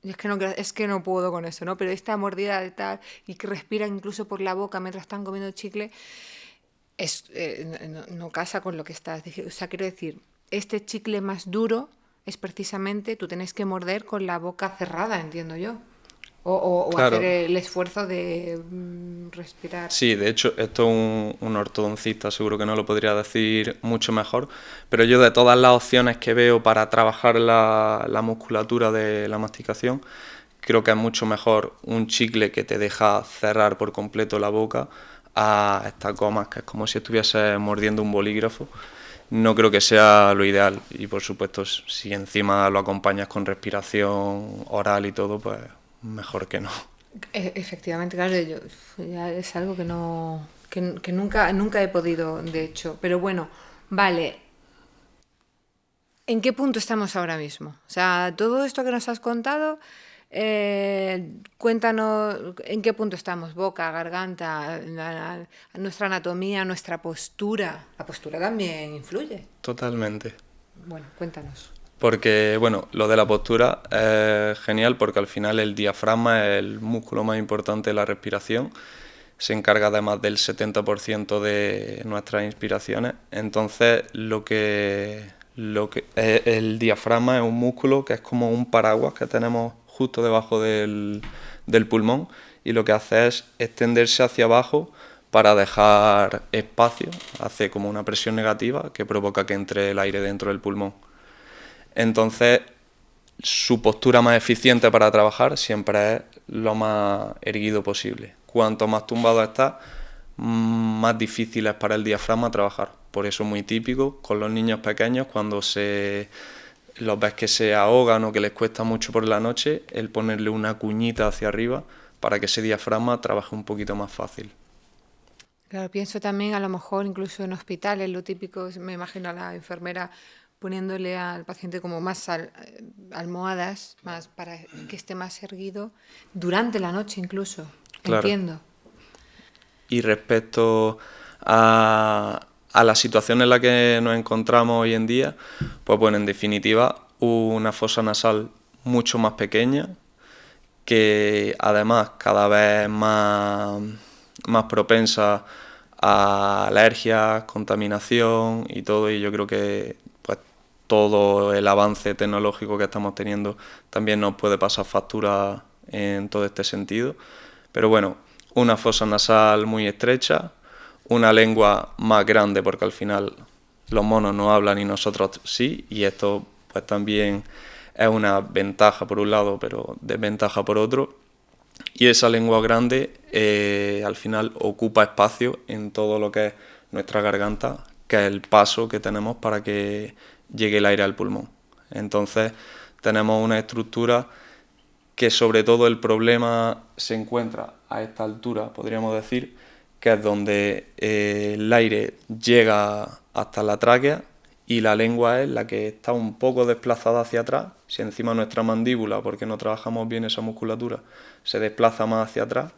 es que no puedo con eso, ¿no? Pero esta mordida de tal y que respiran incluso por la boca mientras están comiendo chicle, no casa con lo que estás diciendo. O sea, quiero decir, este chicle más duro es precisamente, tú tienes que morder con la boca cerrada, entiendo yo. O hacer Claro, el esfuerzo de respirar. sí, de hecho, esto un ortodoncista seguro que no lo podría decir mucho mejor, pero yo de todas las opciones que veo para trabajar la musculatura de la masticación, creo que es mucho mejor un chicle que te deja cerrar por completo la boca a estas gomas, que es como si estuviese mordiendo un bolígrafo. No creo que sea lo ideal y por supuesto si encima lo acompañas con respiración oral y todo, pues mejor que no. Efectivamente, claro, ya es algo que no, que nunca he podido, de hecho. Pero bueno, vale, ¿en qué punto estamos ahora mismo? O sea, todo esto que nos has contado, cuéntanos en qué punto estamos, boca, garganta, nuestra anatomía, nuestra postura. La postura también influye. Totalmente. Bueno, cuéntanos. Porque, bueno, lo de la postura es genial porque al final el diafragma es el músculo más importante de la respiración. Se encarga de más del 70% de nuestras inspiraciones. Entonces, el diafragma es un músculo que es como un paraguas que tenemos justo debajo del pulmón y lo que hace es extenderse hacia abajo para dejar espacio, hace como una presión negativa que provoca que entre el aire dentro del pulmón. Entonces, su postura más eficiente para trabajar siempre es lo más erguido posible. Cuanto más tumbado está, más difícil es para el diafragma trabajar. Por eso es muy típico con los niños pequeños cuando los ves que se ahogan o que les cuesta mucho por la noche, el ponerle una cuñita hacia arriba para que ese diafragma trabaje un poquito más fácil. Claro, pienso también a lo mejor incluso en hospitales, lo típico, me imagino a la enfermera poniéndole al paciente como más almohadas, más para que esté más erguido, durante la noche incluso, Claro. entiendo. Y respecto a la situación en la que nos encontramos hoy en día, pues bueno, en definitiva, una fosa nasal mucho más pequeña, que además cada vez más propensa a alergias, contaminación y todo, y yo creo que pues todo el avance tecnológico que estamos teniendo también nos puede pasar factura en todo este sentido. Pero bueno, una fosa nasal muy estrecha, una lengua más grande porque al final los monos no hablan y nosotros sí, y esto pues también es una ventaja por un lado, pero desventaja por otro. Y esa lengua grande al final ocupa espacio en todo lo que es nuestra garganta, que es el paso que tenemos para que llegue el aire al pulmón. Entonces tenemos una estructura que sobre todo el problema se encuentra a esta altura, podríamos decir, que es donde el aire llega hasta la tráquea y la lengua es la que está un poco desplazada hacia atrás. Si encima nuestra mandíbula, porque no trabajamos bien esa musculatura, se desplaza más hacia atrás,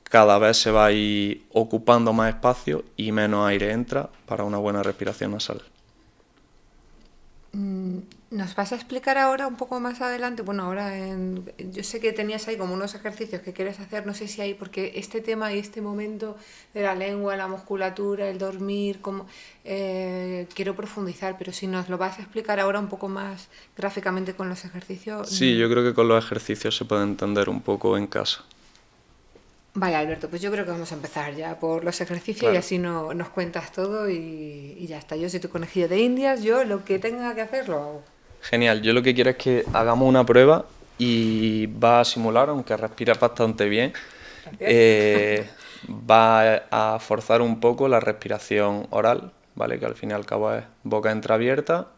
cada vez se va a ir ocupando más espacio y menos aire entra para una buena respiración nasal. ¿Nos vas a explicar ahora un poco más adelante? Bueno, yo sé que tenías ahí como unos ejercicios que quieres hacer, no sé si hay, porque este tema y este momento de la lengua, la musculatura, el dormir, quiero profundizar, pero si nos lo vas a explicar ahora un poco más gráficamente con los ejercicios. Sí, yo creo que con los ejercicios se puede entender un poco en casa. Vale, Alberto, pues yo creo que vamos a empezar ya por los ejercicios y Claro. así nos cuentas todo y ya está. Yo soy tu conejillo de Indias, yo lo que tenga que hacer lo hago. Genial, yo lo que quiero es que hagamos una prueba y va a simular, aunque respiras bastante bien, Gracias. va a forzar un poco la respiración oral, ¿vale? Que al fin y al cabo es boca entreabierta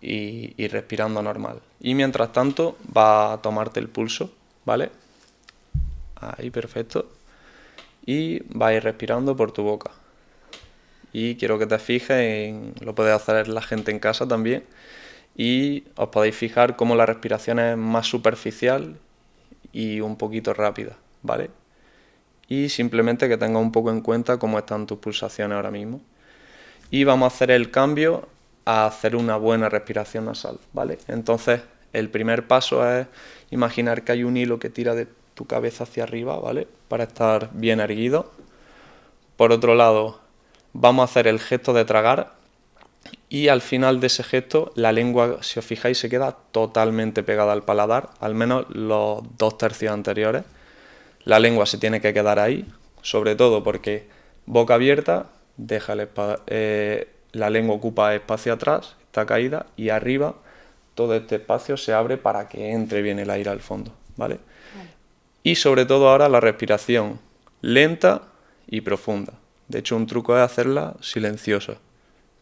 y respirando normal. Y mientras tanto va a tomarte el pulso, ¿vale? Ahí, perfecto. Y va a ir respirando por tu boca. Y quiero que te fijes lo puede hacer la gente en casa también, y os podéis fijar cómo la respiración es más superficial y un poquito rápida, ¿vale? Y simplemente que tengas un poco en cuenta cómo están tus pulsaciones ahora mismo. Y vamos a hacer el cambio a hacer una buena respiración nasal, ¿vale? Entonces, el primer paso es imaginar que hay un hilo que tira de tu cabeza hacia arriba, ¿vale? Para estar bien erguido. Por otro lado, vamos a hacer el gesto de tragar y al final de ese gesto la lengua, si os fijáis, se queda totalmente pegada al paladar, al menos los 2/3 anteriores. La lengua se tiene que quedar ahí, sobre todo porque boca abierta, la lengua ocupa espacio atrás, está caída, y arriba todo este espacio se abre para que entre bien el aire al fondo, ¿vale? Vale. Y sobre todo ahora la respiración lenta y profunda. De hecho, un truco es hacerla silenciosa,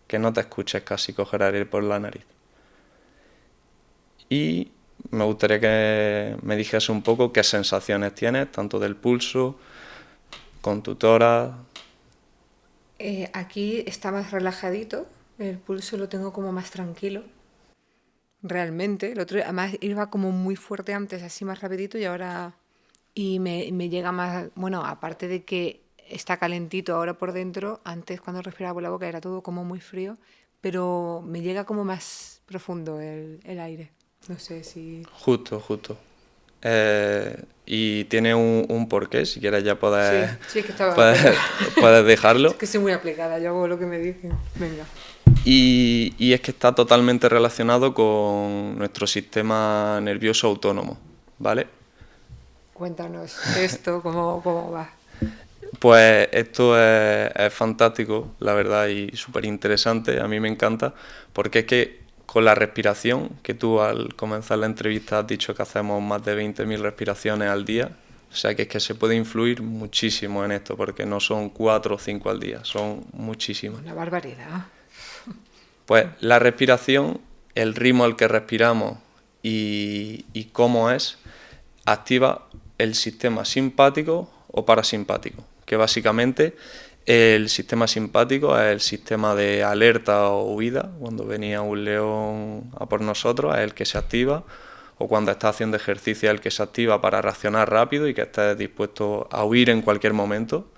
que no te escuches casi coger aire por la nariz. Y me gustaría que me dijeras un poco qué sensaciones tienes, tanto del pulso, con tu tórax. Aquí está más relajadito, el pulso lo tengo como más tranquilo, realmente. El otro, además, iba como muy fuerte antes, así más rapidito y me llega más, bueno, aparte de que está calentito ahora por dentro, antes cuando respiraba por la boca era todo como muy frío, pero me llega como más profundo el aire. No sé si... Justo, justo. Y tiene un porqué, si quieres ya Sí, sí, es que estaba... puedes, puedes dejarlo. Es que soy muy aplicada, yo hago lo que me dicen. Venga. Y es que está totalmente relacionado con nuestro sistema nervioso autónomo, ¿vale? Cuéntanos esto, cómo va. Pues esto es fantástico, la verdad, y súper interesante, a mí me encanta, porque es que con la respiración, que tú al comenzar la entrevista has dicho que hacemos más de 20.000 respiraciones al día, o sea que es que se puede influir muchísimo en esto, porque no son 4 o 5 al día, son muchísimas. Una barbaridad. Pues la respiración, el ritmo al que respiramos y cómo es, activa el sistema simpático o parasimpático, que básicamente el sistema simpático es el sistema de alerta o huida, cuando venía un león a por nosotros, es el que se activa, o cuando estás haciendo ejercicio es el que se activa para reaccionar rápido y que estés dispuesto a huir en cualquier momento.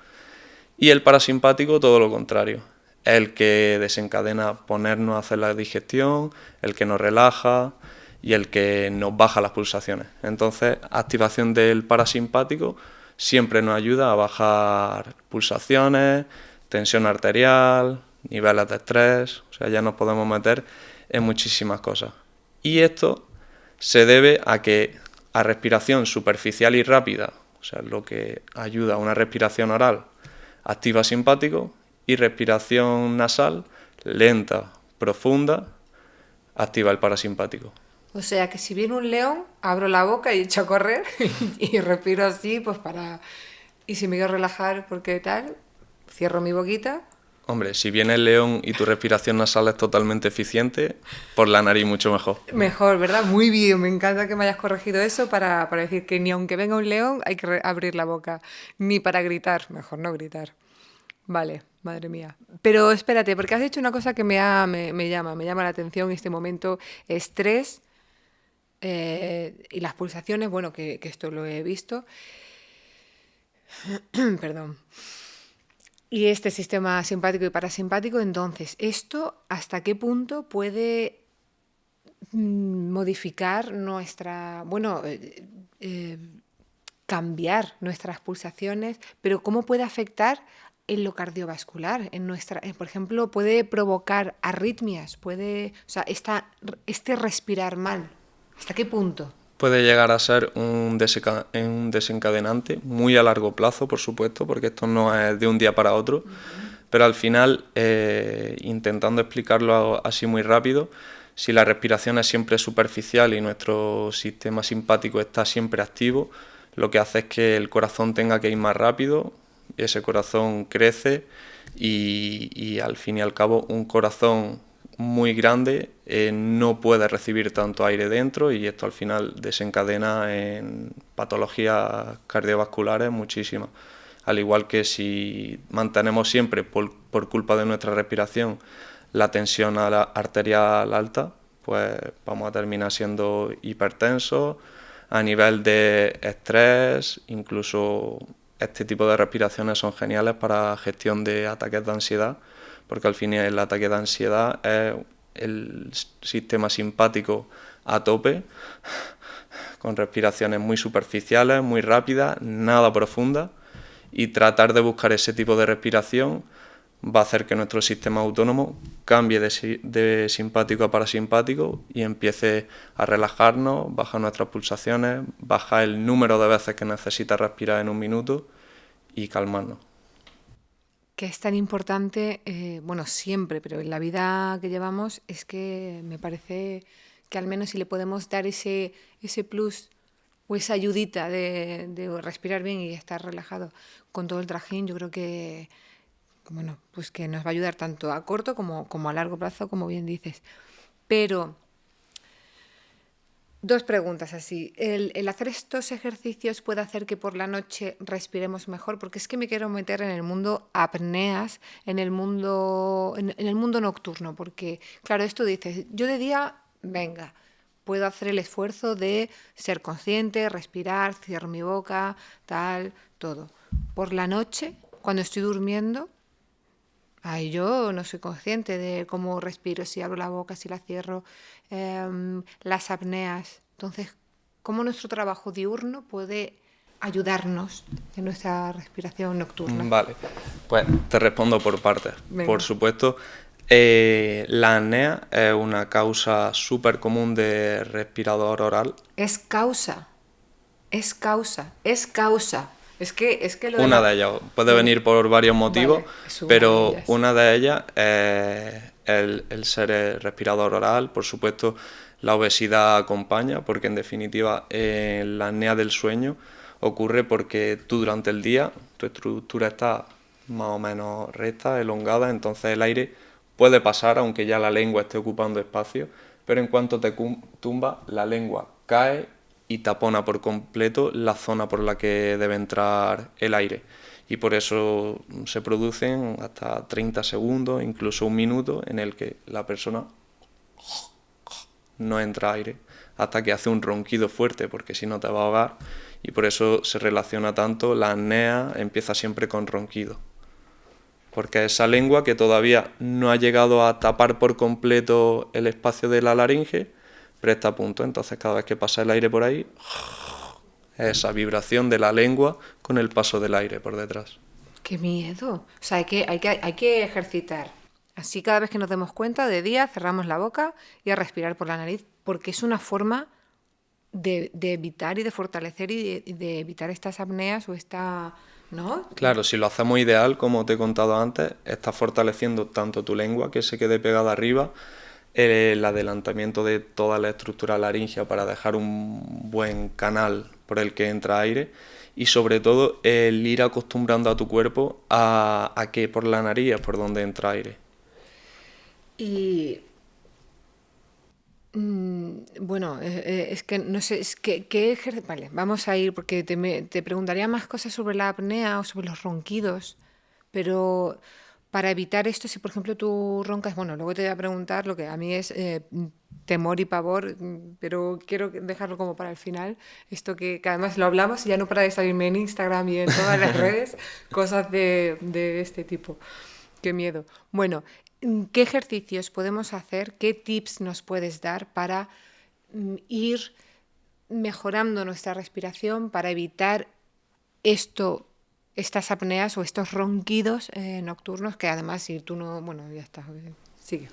Y el parasimpático todo lo contrario, es el que desencadena ponernos a hacer la digestión, el que nos relaja y el que nos baja las pulsaciones. Entonces, activación del parasimpático siempre nos ayuda a bajar pulsaciones, tensión arterial, niveles de estrés, o sea, ya nos podemos meter en muchísimas cosas. Y esto se debe a respiración superficial y rápida, o sea, lo que ayuda a una respiración oral, activa simpático, y respiración nasal, lenta, profunda, activa el parasimpático. O sea que si viene un león, abro la boca y echo a correr y respiro así, pues para... Y si me quiero relajar porque tal, cierro mi boquita Hombre, si viene el león y tu respiración nasal es totalmente eficiente, por la nariz mucho mejor. Mejor, ¿verdad? Muy bien, me encanta que me hayas corregido eso para decir que ni aunque venga un león hay que abrir la boca, ni para gritar, mejor no gritar. Vale, madre mía. Pero espérate, porque has dicho una cosa que me llama la atención en este momento, estrés y las pulsaciones, bueno, que esto lo he visto, perdón. Y este sistema simpático y parasimpático, entonces, ¿esto hasta qué punto puede modificar bueno, cambiar nuestras pulsaciones, pero cómo puede afectar en lo cardiovascular, por ejemplo, puede provocar arritmias, o sea, este respirar mal, ¿hasta qué punto? Puede llegar a ser un desencadenante muy a largo plazo, por supuesto, porque esto no es de un día para otro, pero al final, intentando explicarlo así muy rápido, si la respiración es siempre superficial y nuestro sistema simpático está siempre activo, lo que hace es que el corazón tenga que ir más rápido, ese corazón crece y al fin y al cabo un corazón muy grande no puede recibir tanto aire dentro y esto al final desencadena en patologías cardiovasculares muchísimas. Al igual que si mantenemos siempre por culpa de nuestra respiración la tensión arterial alta, pues vamos a terminar siendo hipertensos a nivel de estrés, incluso este tipo de respiraciones son geniales para gestión de ataques de ansiedad, porque al fin el ataque de ansiedad es el sistema simpático a tope, con respiraciones muy superficiales, muy rápidas, nada profundas, y tratar de buscar ese tipo de respiración va a hacer que nuestro sistema autónomo cambie de simpático a parasimpático y empiece a relajarnos, baja nuestras pulsaciones, baja el número de veces que necesita respirar en un minuto y calmarnos. Que es tan importante, bueno, siempre, pero en la vida que llevamos es que me parece que al menos si le podemos dar ese plus o esa ayudita de respirar bien y estar relajado con todo el trajín, yo creo que, bueno, pues que nos va a ayudar tanto a corto como a largo plazo, como bien dices. Pero dos preguntas así. ¿El hacer estos ejercicios puede hacer que por la noche respiremos mejor? Porque es que me quiero meter en el mundo apneas, en el mundo nocturno, porque, claro, esto dices, yo de día, venga, puedo hacer el esfuerzo de ser consciente, respirar, cierro mi boca, tal, todo. Por la noche, cuando estoy durmiendo, ay, yo no soy consciente de cómo respiro, si abro la boca, si la cierro, las apneas. Entonces, ¿cómo nuestro trabajo diurno puede ayudarnos en nuestra respiración nocturna? Vale, pues te respondo por partes. Venga. Por supuesto, la apnea es una causa súper común de respirador oral. Es causa, es causa, es causa. Es que lo Una de ellas puede venir por varios motivos, Vale, es una de pero ellas. una de ellas es el ser respirador oral. Por supuesto, la obesidad acompaña, porque en definitiva la apnea del sueño ocurre porque tú durante el día, tu estructura está más o menos recta, elongada, entonces el aire puede pasar aunque ya la lengua esté ocupando espacio, pero en cuanto te tumba, la lengua cae y tapona por completo la zona por la que debe entrar el aire. Y por eso se producen hasta 30 segundos, incluso un minuto, en el que la persona no entra aire, hasta que hace un ronquido fuerte, porque si no te va a ahogar. Y por eso se relaciona tanto, la apnea empieza siempre con ronquido. Porque esa lengua que todavía no ha llegado a tapar por completo el espacio de la laringe, pero está a punto. Entonces cada vez que pasa el aire por ahí, esa vibración de la lengua con el paso del aire por detrás. ¡Qué miedo! O sea, hay que ejercitar. Así cada vez que nos demos cuenta, de día cerramos la boca y a respirar por la nariz, porque es una forma de evitar y de fortalecer y de evitar estas apneas o esta... ¿No? Claro, si lo hacemos ideal, como te he contado antes, estás fortaleciendo tanto tu lengua, que se quede pegada arriba, el adelantamiento de toda la estructura laringea para dejar un buen canal por el que entra aire, y sobre todo el ir acostumbrando a tu cuerpo a que por la nariz es por donde entra aire. Y bueno, es que no sé, es que, vale, vamos a ir porque te preguntaría más cosas sobre la apnea o sobre los ronquidos, pero para evitar esto, si por ejemplo tú roncas, bueno, luego te voy a preguntar lo que a mí es temor y pavor, pero quiero dejarlo como para el final, esto que además lo hablamos y ya no para de salirme en Instagram y en todas las redes, cosas de este tipo. Qué miedo. Bueno, ¿qué ejercicios podemos hacer? ¿Qué tips nos puedes dar para ir mejorando nuestra respiración, para evitar esto, estas apneas o estos ronquidos nocturnos que además si tú no, bueno, ya está, sigue.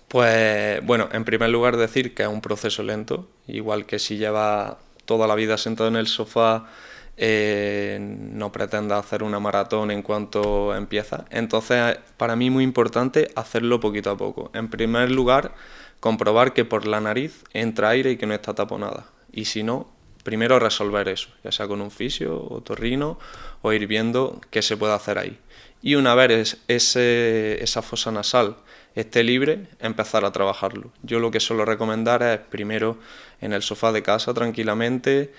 Pues bueno, en primer lugar decir que es un proceso lento, igual que si llevas toda la vida sentado en el sofá, no pretendas hacer una maratón en cuanto empieza. Entonces, para mí muy importante hacerlo poquito a poco. En primer lugar, comprobar que por la nariz entra aire y que no está taponada. Y si no, primero resolver eso, ya sea con un fisio, otorrino, o ir viendo qué se puede hacer ahí. Y una vez esa fosa nasal esté libre, empezar a trabajarlo. Yo lo que suelo recomendar es primero en el sofá de casa tranquilamente,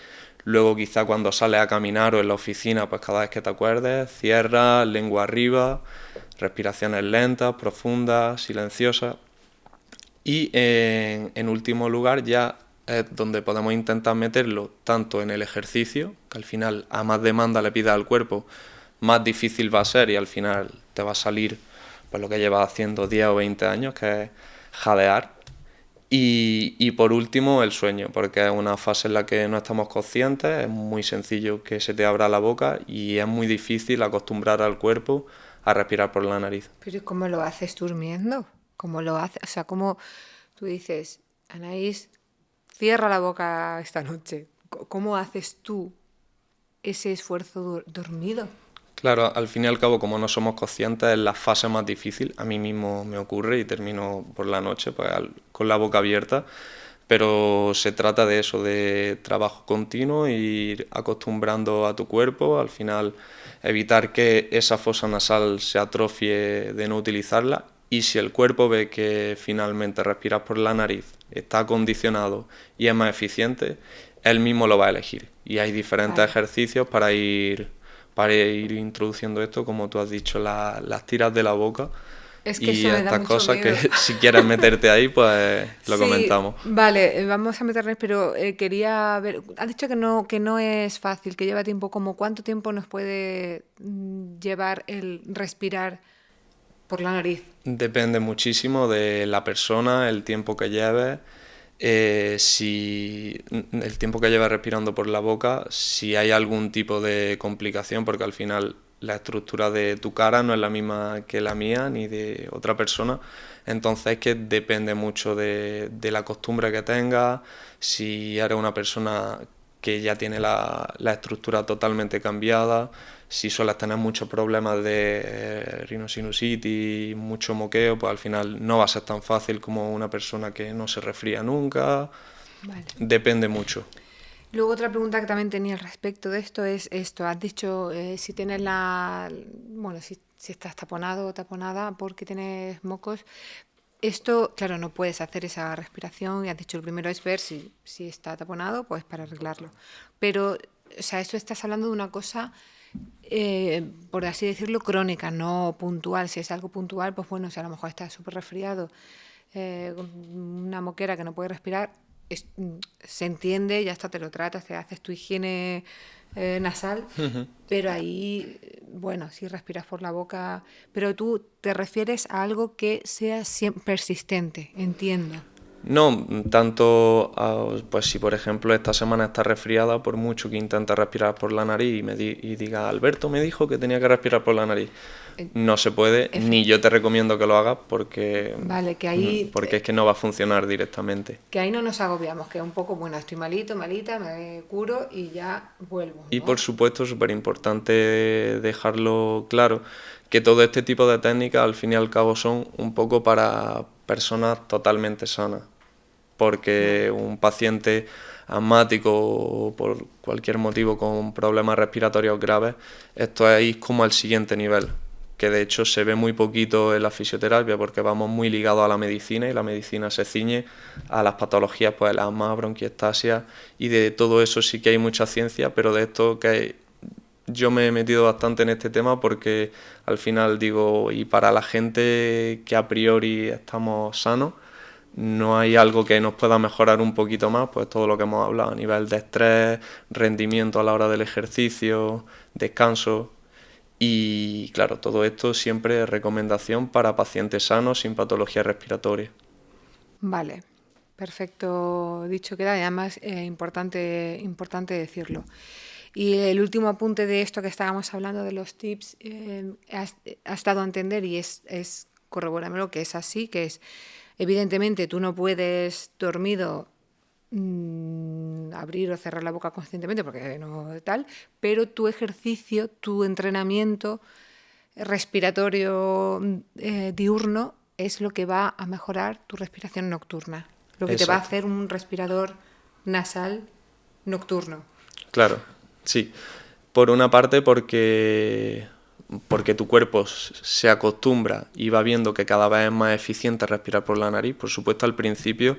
luego quizá cuando sales a caminar o en la oficina, pues cada vez que te acuerdes, cierra, lengua arriba, respiraciones lentas, profundas, silenciosas. Y en último lugar ya es donde podemos intentar meterlo tanto en el ejercicio, que al final a más demanda le pida al cuerpo, más difícil va a ser y al final te va a salir pues lo que llevas haciendo 10 o 20 años, que es jadear. Y por último el sueño, porque es una fase en la que no estamos conscientes, es muy sencillo que se te abra la boca y es muy difícil acostumbrar al cuerpo a respirar por la nariz. Pero ¿y cómo lo haces durmiendo? ¿Cómo lo haces? O sea, ¿cómo tú dices, Anaís, cierra la boca esta noche? ¿Cómo haces tú ese esfuerzo dormido? Claro, al fin y al cabo, como no somos conscientes, es la fase más difícil. A mí mismo me ocurre y termino por la noche pues, con la boca abierta, pero se trata de eso, de trabajo continuo, ir acostumbrando a tu cuerpo, al final evitar que esa fosa nasal se atrofie de no utilizarla y si el cuerpo ve que finalmente respiras por la nariz, está acondicionado y es más eficiente, él mismo lo va a elegir. Y hay diferentes Vale. ejercicios para ir introduciendo esto, como tú has dicho, las tiras de la boca Es que y eso me da estas mucho cosas que miedo. si quieres meterte ahí, pues lo Sí, comentamos. vale, vamos a meternos, pero quería ver, has dicho que no es fácil, que lleva tiempo, como cuánto tiempo nos puede llevar el respirar por la nariz. Depende muchísimo de la persona, el tiempo que lleves, si el tiempo que lleves respirando por la boca, si hay algún tipo de complicación, porque al final la estructura de tu cara no es la misma que la mía ni de otra persona, entonces es que depende mucho de la costumbre que tengas, si eres una persona que ya tiene la estructura totalmente cambiada, si sueles tener muchos problemas de rinosinusitis, mucho moqueo, pues al final no va a ser tan fácil como una persona que no se resfría nunca. Vale. Depende mucho. Luego otra pregunta que también tenía al respecto de esto es esto, has dicho si tienes bueno, si estás taponado o taponada porque tienes mocos. Esto, claro, no puedes hacer esa respiración y has dicho, el primero es ver si está taponado, pues para arreglarlo. Pero, o sea, esto estás hablando de una cosa, por así decirlo, crónica, no puntual. Si es algo puntual, pues bueno, si a lo mejor estás súper resfriado, con una moquera que no puede respirar, se entiende, ya está, te lo tratas, te haces tu higiene nasal, pero ahí, bueno, si respiras por la boca, pero tú te refieres a algo que sea persistente, entiendo. No, tanto, pues si por ejemplo esta semana está resfriada, por mucho que intente respirar por la nariz y diga, Alberto me dijo que tenía que respirar por la nariz, Eh, no se puede, ni yo te recomiendo que lo hagas Vale, que ahí, porque es que no va a funcionar directamente. que ahí no nos agobiamos, que un poco, bueno, estoy malito, malita, me curo y ya vuelvo, Y por ¿no? supuesto, súper importante dejarlo claro, que todo este tipo de técnicas al fin y al cabo son un poco para personas totalmente sanas. porque un paciente asmático o por cualquier motivo con problemas respiratorios graves, esto es como al siguiente nivel, que de hecho se ve muy poquito en la fisioterapia porque vamos muy ligados a la medicina y la medicina se ciñe a las patologías, pues el asma, bronquiectasia, y de todo eso sí que hay mucha ciencia, pero de esto que hay, yo me he metido bastante en este tema porque al final digo, y para la gente que a priori estamos sanos, no hay algo que nos pueda mejorar un poquito más, pues todo lo que hemos hablado a nivel de estrés, rendimiento a la hora del ejercicio, descanso. Y claro, todo esto siempre es recomendación para pacientes sanos sin patología respiratoria. Vale, perfecto dicho queda, y además importante decirlo. Y el último apunte de esto que estábamos hablando de los tips, has dado a entender y es corrobóramelo que es así, que es, evidentemente tú no puedes dormido abrir o cerrar la boca conscientemente porque no tal, pero tu ejercicio, tu entrenamiento respiratorio diurno es lo que va a mejorar tu respiración nocturna, lo que te va a Exacto. hacer un respirador nasal nocturno. Claro, sí. Por una parte porque tu cuerpo se acostumbra y va viendo que cada vez es más eficiente respirar por la nariz. Por supuesto, al principio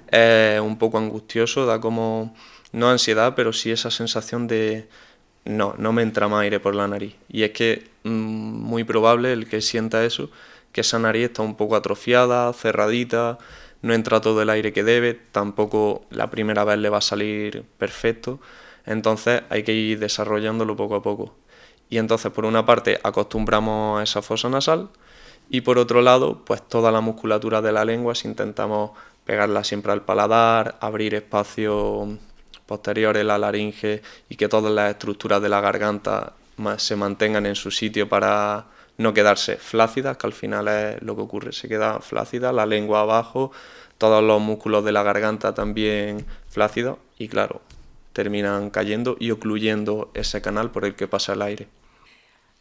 es un poco angustioso, da como, no ansiedad, pero sí esa sensación de no me entra más aire por la nariz. Y es que muy probable el que sienta eso, que esa nariz está un poco atrofiada, cerradita, no entra todo el aire que debe, tampoco la primera vez le va a salir perfecto, entonces hay que ir desarrollándolo poco a poco. Y entonces por una parte acostumbramos a esa fosa nasal y por otro lado pues toda la musculatura de la lengua, si intentamos pegarla siempre al paladar, abrir espacios posteriores a la laringe y que todas las estructuras de la garganta se mantengan en su sitio para no quedarse flácidas, que al final es lo que ocurre, se queda flácida, la lengua abajo, todos los músculos de la garganta también flácidos y claro, terminan cayendo y ocluyendo ese canal por el que pasa el aire.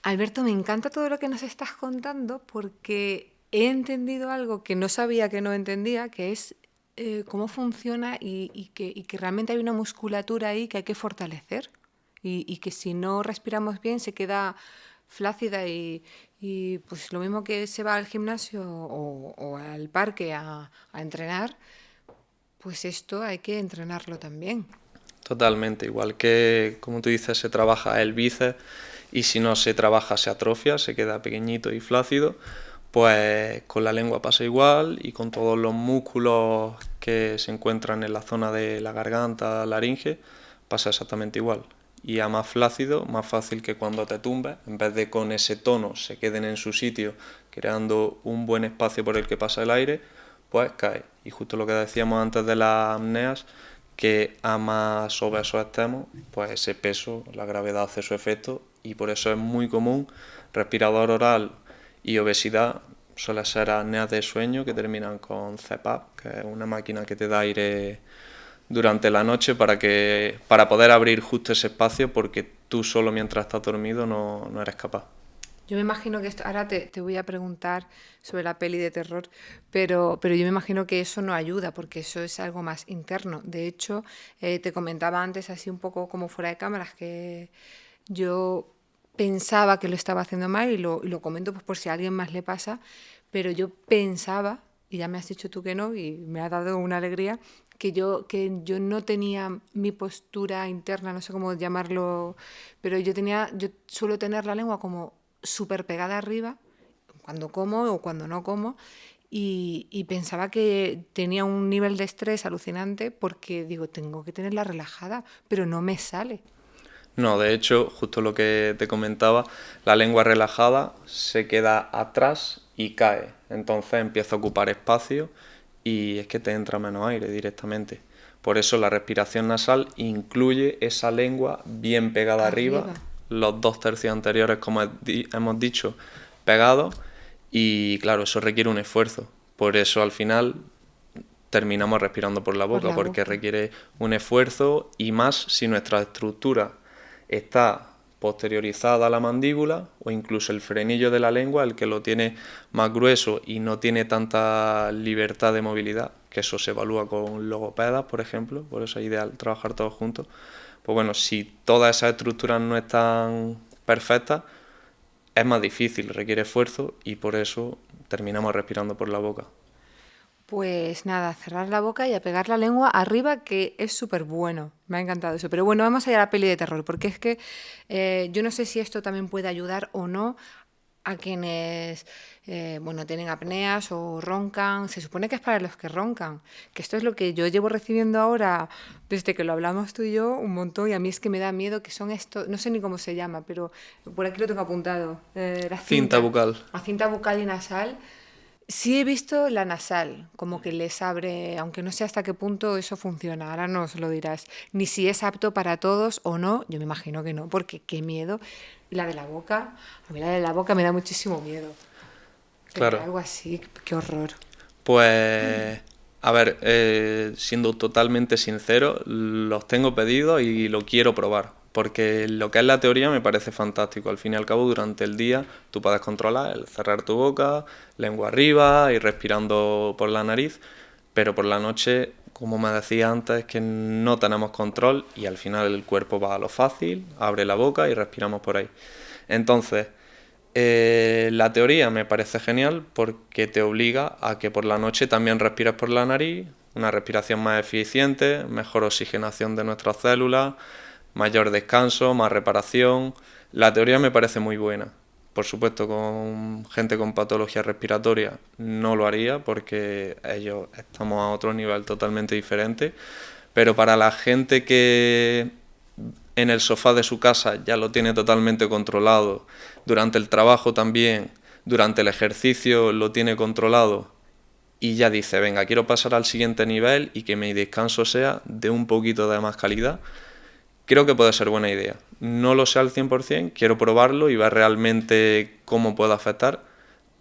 Alberto, me encanta todo lo que nos estás contando porque he entendido algo que no sabía que no entendía, que es cómo funciona y que realmente hay una musculatura ahí que hay que fortalecer y que si no respiramos bien se queda flácida y pues lo mismo que se va al gimnasio o al parque a entrenar, pues esto hay que entrenarlo también. Totalmente, igual que como tú dices se trabaja el bíceps y si no se trabaja se atrofia, se queda pequeñito y flácido, pues con la lengua pasa igual y con todos los músculos que se encuentran en la zona de la garganta, laringe, pasa exactamente igual. Y a más flácido, más fácil que cuando te tumbes, en vez de con ese tono se queden en su sitio, creando un buen espacio por el que pasa el aire, pues cae. Y justo lo que decíamos antes de las apneas, que a más obesos estemos, pues ese peso, la gravedad hace su efecto y por eso es muy común respirador oral y obesidad, suele ser apneas de sueño que terminan con CPAP, que es una máquina que te da aire durante la noche para poder abrir justo ese espacio porque tú solo mientras estás dormido no eres capaz. Yo me imagino que esto, ahora te voy a preguntar sobre la peli de terror, pero yo me imagino que eso no ayuda porque eso es algo más interno. De hecho, te comentaba antes así un poco como fuera de cámaras que yo pensaba que lo estaba haciendo mal y lo comento pues por si a alguien más le pasa, pero yo pensaba, y ya me has dicho tú que no, y me ha dado una alegría, que yo no tenía mi postura interna, no sé cómo llamarlo, pero yo suelo tener la lengua como súper pegada arriba, cuando como o cuando no como, y pensaba que tenía un nivel de estrés alucinante porque digo, tengo que tenerla relajada, pero no me sale. No, de hecho, justo lo que te comentaba, la lengua relajada se queda atrás y cae. Entonces empieza a ocupar espacio y es que te entra menos aire directamente. Por eso la respiración nasal incluye esa lengua bien pegada arriba, Arriba. los dos tercios anteriores, como hemos dicho, pegados y claro, eso requiere un esfuerzo. Por eso al final terminamos respirando por la Por boca, la porque boca. requiere un esfuerzo y más si nuestra estructura está posteriorizada a la mandíbula o incluso el frenillo de la lengua, el que lo tiene más grueso y no tiene tanta libertad de movilidad, que eso se evalúa con logopedas, por ejemplo, por eso es ideal trabajar todos juntos. Pues bueno, si todas esas estructuras no están perfectas, es más difícil, requiere esfuerzo y por eso terminamos respirando por la boca. Pues nada, cerrar la boca y a pegar la lengua arriba, que es súper bueno. Me ha encantado eso. Pero bueno, vamos a ir a la peli de terror, porque es que yo no sé si esto también puede ayudar o no a quienes, bueno, tienen apneas o roncan. Se supone que es para los que roncan, que esto es lo que yo llevo recibiendo ahora, desde que lo hablamos tú y yo, un montón, y a mí es que me da miedo que son estos, no sé ni cómo se llama, pero por aquí lo tengo apuntado, la Cinta bucal. la cinta bucal y nasal. Sí he visto la nasal, como que les abre, aunque no sé hasta qué punto eso funciona, ahora nos lo dirás, ni si es apto para todos o no, yo me imagino que no, porque qué miedo. Y la de la boca, a mí la de la boca me da muchísimo miedo. Tener Claro. algo así, qué horror. Pues, a ver, siendo totalmente sincero, los tengo pedidos y lo quiero probar, porque lo que es la teoría me parece fantástico. Al fin y al cabo, durante el día tú puedes controlar el cerrar tu boca, lengua arriba y respirando por la nariz, pero por la noche, como me decía antes, que no tenemos control y al final el cuerpo va a lo fácil, abre la boca y respiramos por ahí. Entonces, la teoría me parece genial porque te obliga a que por la noche también respires por la nariz, una respiración más eficiente, mejor oxigenación de nuestras células, mayor descanso, más reparación. La teoría me parece muy buena. Por supuesto, con gente con patología respiratoria no lo haría porque ellos estamos a otro nivel totalmente diferente. Pero para la gente que en el sofá de su casa ya lo tiene totalmente controlado, durante el trabajo también, durante el ejercicio lo tiene controlado y ya dice, venga, quiero pasar al siguiente nivel y que mi descanso sea de un poquito de más calidad, creo que puede ser buena idea. No lo sé al 100%, quiero probarlo y ver realmente cómo puede afectar,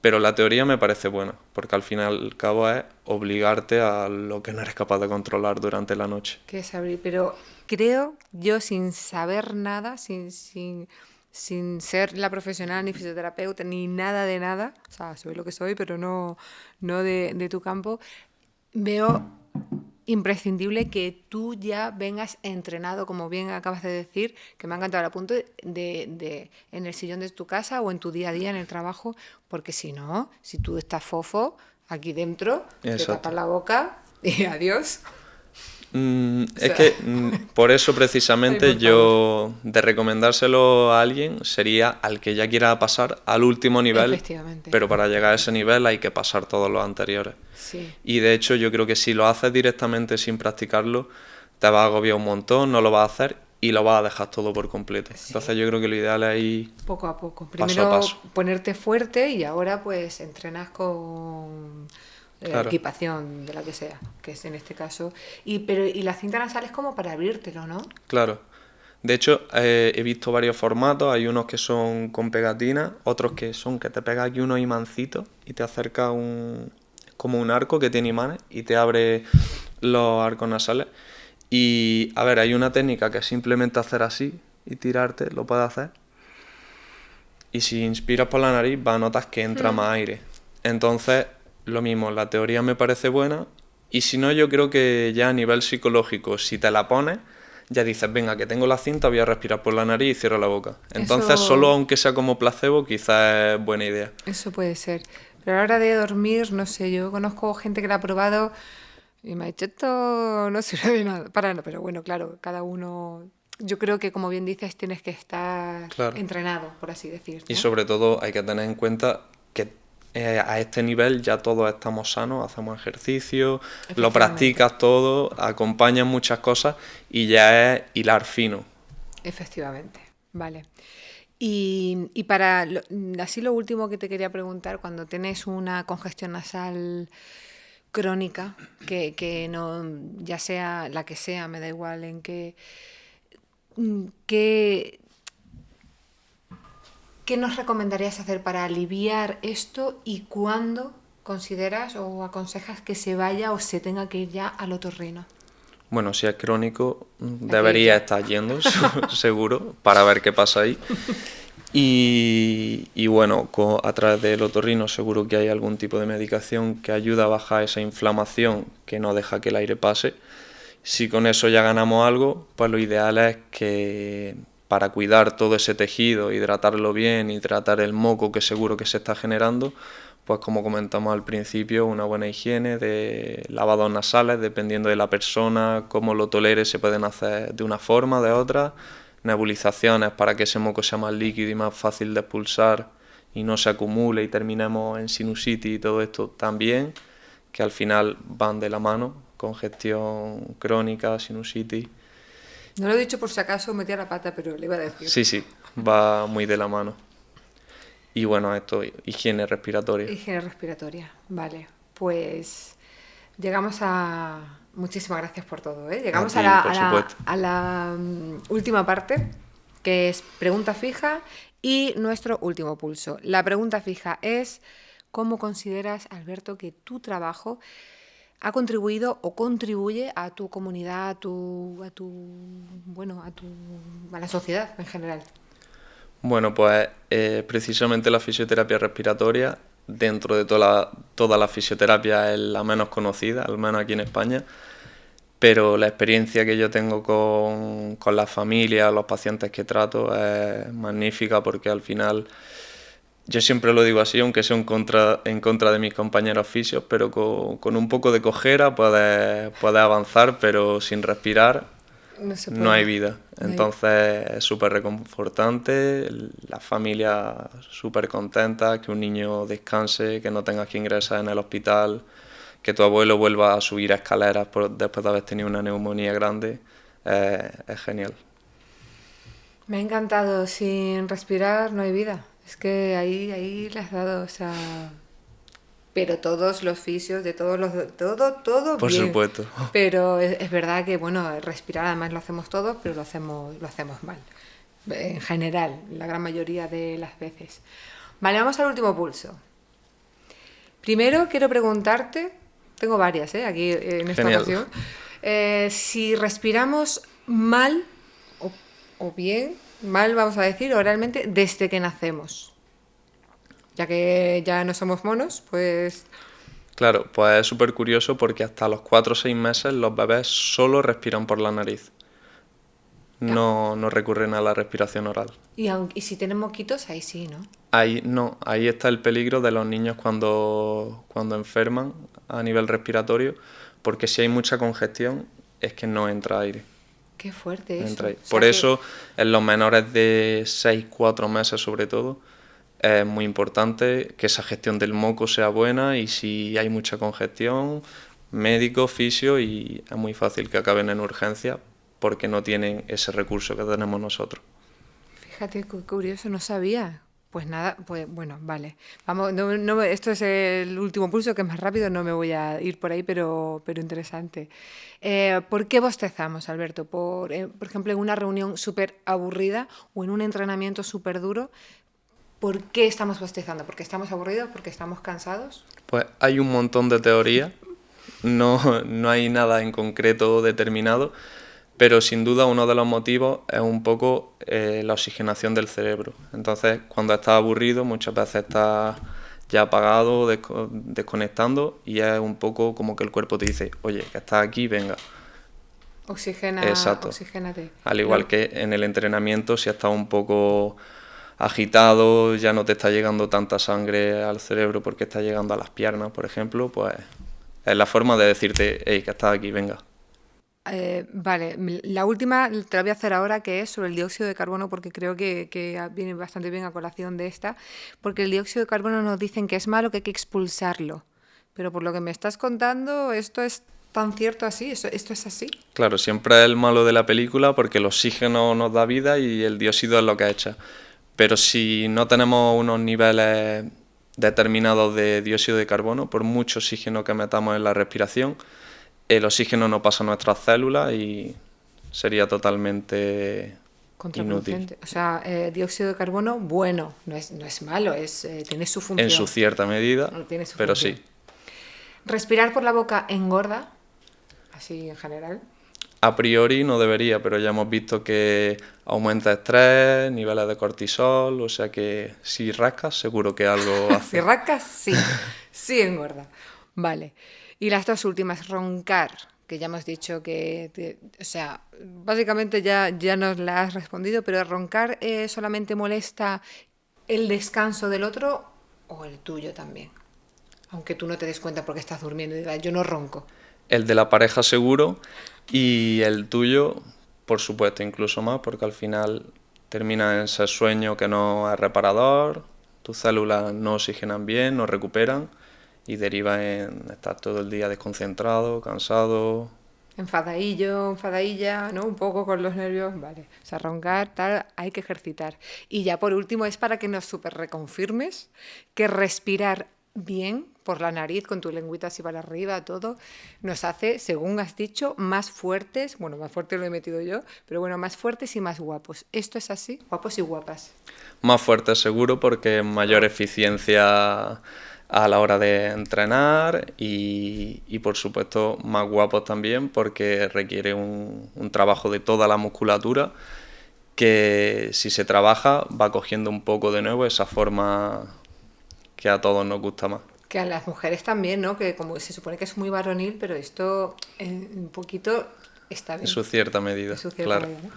pero la teoría me parece buena, porque al fin y al cabo es obligarte a lo que no eres capaz de controlar durante la noche. Qué es abrir, pero creo yo sin saber nada, sin ser la profesional ni fisioterapeuta ni nada de nada, o sea, soy lo que soy, pero no, no de tu campo, veo imprescindible que tú ya vengas entrenado, como bien acabas de decir, que me ha encantado el apunte, en el sillón de tu casa o en tu día a día en el trabajo, porque si no, si tú estás fofo aquí dentro, te tapas Exacto. la boca y adiós. O Es sea, que por eso ay, precisamente por favor. yo de recomendárselo a alguien sería al que ya quiera pasar al último nivel, Efectivamente, pero para llegar a ese nivel hay que pasar todos los anteriores. sí. Y de hecho yo creo que si lo haces directamente sin practicarlo, te vas a agobiar un montón, no lo vas a hacer y lo vas a dejar todo por completo. Sí, Entonces yo creo que lo ideal es ir poco a poco. paso a Primero paso. ponerte fuerte y ahora pues entrenas con Claro. equipación de la que sea, que es en este caso. Y la cinta nasal es como para abrírtelo, ¿no? Claro. De hecho, he visto varios formatos. Hay unos que son con pegatina, otros que son que te pega aquí unos imancitos y te acerca como un arco que tiene imanes y te abre los arcos nasales. Y a ver, hay una técnica que es simplemente hacer así y tirarte, lo puedes hacer. Y si inspiras por la nariz, vas a notar que entra más aire. Entonces, lo mismo, la teoría me parece buena. Y si no, yo creo que ya a nivel psicológico, si te la pones, ya dices, venga, que tengo la cinta, voy a respirar por la nariz y cierro la boca. Entonces, solo Eso, aunque sea como placebo, quizás es buena idea. eso puede ser. Pero a la hora de dormir, no sé, yo conozco gente que la ha probado y me ha dicho, esto no sirve de nada, para nada. Pero bueno, claro, cada uno, yo creo que como bien dices, tienes que estar Claro. entrenado, por así decir, Y ¿no? sobre todo hay que tener en cuenta que a este nivel ya todos estamos sanos, hacemos ejercicio, lo Efectivamente, practicas todo, acompañas muchas cosas y ya es hilar fino. efectivamente. Vale. Y para así lo último que te quería preguntar, cuando tienes una congestión nasal crónica, que no, ya sea la que sea, me da igual en qué, ¿qué nos recomendarías hacer para aliviar esto y cuándo consideras o aconsejas que se vaya o se tenga que ir ya al otorrino? Bueno, si es crónico, Hay que ir debería ya. estar yendo, seguro, para ver qué pasa ahí. Y bueno, a través del otorrino seguro que hay algún tipo de medicación que ayuda a bajar esa inflamación que no deja que el aire pase. Si con eso ya ganamos algo, pues lo ideal es que para cuidar todo ese tejido, hidratarlo bien, hidratar el moco que seguro que se está generando, pues como comentamos al principio, una buena higiene de lavados nasales, dependiendo de la persona, cómo lo tolere, se pueden hacer de una forma, de otra, nebulizaciones para que ese moco sea más líquido y más fácil de expulsar y no se acumule y terminemos en sinusitis y todo esto también, que al final van de la mano, congestión crónica, sinusitis. No lo he dicho por si acaso metía la pata, pero le iba a decir. Sí, sí, va muy de la mano. Y bueno, esto, higiene respiratoria. Higiene respiratoria, vale. Pues llegamos a... Muchísimas gracias por todo, ¿eh? A Llegamos ti, por supuesto. a la última parte, que es pregunta fija y nuestro último pulso. La pregunta fija es, ¿cómo consideras, Alberto, que tu trabajo ha contribuido o contribuye a tu comunidad, bueno, a la sociedad en general? Bueno, pues precisamente la fisioterapia respiratoria, dentro de toda la fisioterapia, es la menos conocida, al menos aquí en España, pero la experiencia que yo tengo con las familias, los pacientes que trato, es magnífica porque al final, yo siempre lo digo así, aunque sea en contra de mis compañeros fisios, pero con un poco de cojera puedes avanzar, pero sin respirar No se no hay puede. vida. No hay- Entonces es súper reconfortante, la familia súper contenta, que un niño descanse, que no tengas que ingresar en el hospital, que tu abuelo vuelva a subir escaleras después de haber tenido una neumonía grande, es genial. Me ha encantado. Sin respirar no hay vida. Es que ahí le has dado, o sea... Pero todos los fisios, de todos los... Todo Por bien. supuesto. Pero es verdad que, bueno, respirar además lo hacemos todos, pero lo hacemos mal. En general, la gran mayoría de las veces. Vale, vamos al último pulso. Primero quiero preguntarte, tengo varias, aquí en esta Genial. ocasión, si respiramos mal o, o bien, mal vamos a decir, oralmente, desde que nacemos. Ya que ya no somos monos, pues Claro, pues es súper curioso porque hasta los 4 o 6 meses los bebés solo respiran por la nariz, ya. no recurren a la respiración oral. Y si tenemos moquitos, ahí sí, ¿no? Ahí no, ahí está el peligro de los niños cuando enferman a nivel respiratorio, porque si hay mucha congestión es que no entra aire. Qué fuerte No eso. entra aire. O Por sea que, eso en los menores de 6 4 meses sobre todo es muy importante que esa gestión del moco sea buena y si hay mucha congestión, médico, fisio y es muy fácil que acaben en urgencia porque no tienen ese recurso que tenemos nosotros. fíjate, qué curioso, no sabía. Pues nada, pues bueno, vale. Vamos, esto es el último pulso, que es más rápido, no me voy a ir por ahí, pero interesante. ¿Por qué bostezamos, Alberto? Por ejemplo, en una reunión súper aburrida o en un entrenamiento súper duro, ¿por qué estamos bostezando? ¿Porque estamos aburridos? ¿Porque estamos cansados? Pues hay un montón de teorías, no hay nada en concreto determinado, pero sin duda uno de los motivos es un poco la oxigenación del cerebro. Entonces, cuando estás aburrido, muchas veces estás ya apagado, desconectando, y es un poco como que el cuerpo te dice, oye, que estás aquí, venga. Exacto. Oxigénate. Al igual Lo- que en el entrenamiento, si estás un poco agitado, ya no te está llegando tanta sangre al cerebro porque está llegando a las piernas, por ejemplo, pues es la forma de decirte, hey, que estás aquí, venga. vale, la última te la voy a hacer ahora, que es sobre el dióxido de carbono, porque creo que viene bastante bien a colación de esta, porque el dióxido de carbono nos dicen que es malo, que hay que expulsarlo. Pero por lo que me estás contando, ¿esto es tan cierto así? ¿Esto es así? Claro, siempre es el malo de la película porque el oxígeno nos da vida y el dióxido es lo que echa. Pero si no tenemos unos niveles determinados de dióxido de carbono, por mucho oxígeno que metamos en la respiración, el oxígeno no pasa a nuestras células y sería totalmente inútil. Contraproducente. O sea, dióxido de carbono, bueno, no es malo, tiene su En su función. cierta medida, Tiene su pero función. sí. Respirar por la boca engorda, así en general. A priori no debería, pero ya hemos visto que aumenta estrés, niveles de cortisol, o sea que si rascas seguro que algo Si hace. rascas, sí, sí engorda. Vale. Y las dos últimas, roncar, que ya hemos dicho que, o sea, básicamente ya nos la has respondido, pero roncar solamente molesta el descanso del otro o el tuyo también. Aunque tú no te des cuenta porque estás durmiendo y digas, yo no ronco. El de la pareja seguro y el tuyo, por supuesto, incluso más, porque al final termina en ese sueño que no es reparador, tus células no oxigenan bien, no recuperan y deriva en estar todo el día desconcentrado, cansado. Enfadadillo, enfadadilla, ¿no? Un poco con los nervios, vale. O sea, roncar, tal, hay que ejercitar. Y ya por último es para que nos super reconfirmes que respirar bien por la nariz, con tu lengüita así para arriba, todo, nos hace, según has dicho, más fuertes. Bueno, más fuerte lo he metido yo, pero bueno, más fuertes y más guapos. ¿Esto es así? Guapos y guapas. Más fuerte seguro porque mayor eficiencia a la hora de entrenar y por supuesto más guapos también porque requiere un trabajo de toda la musculatura que si se trabaja va cogiendo un poco de nuevo esa forma que a todos nos gusta más. Que a las mujeres también, ¿no? Que como se supone que es muy varonil, pero esto un poquito está En bien. su cierta medida, En su cierta claro. medida, ¿no?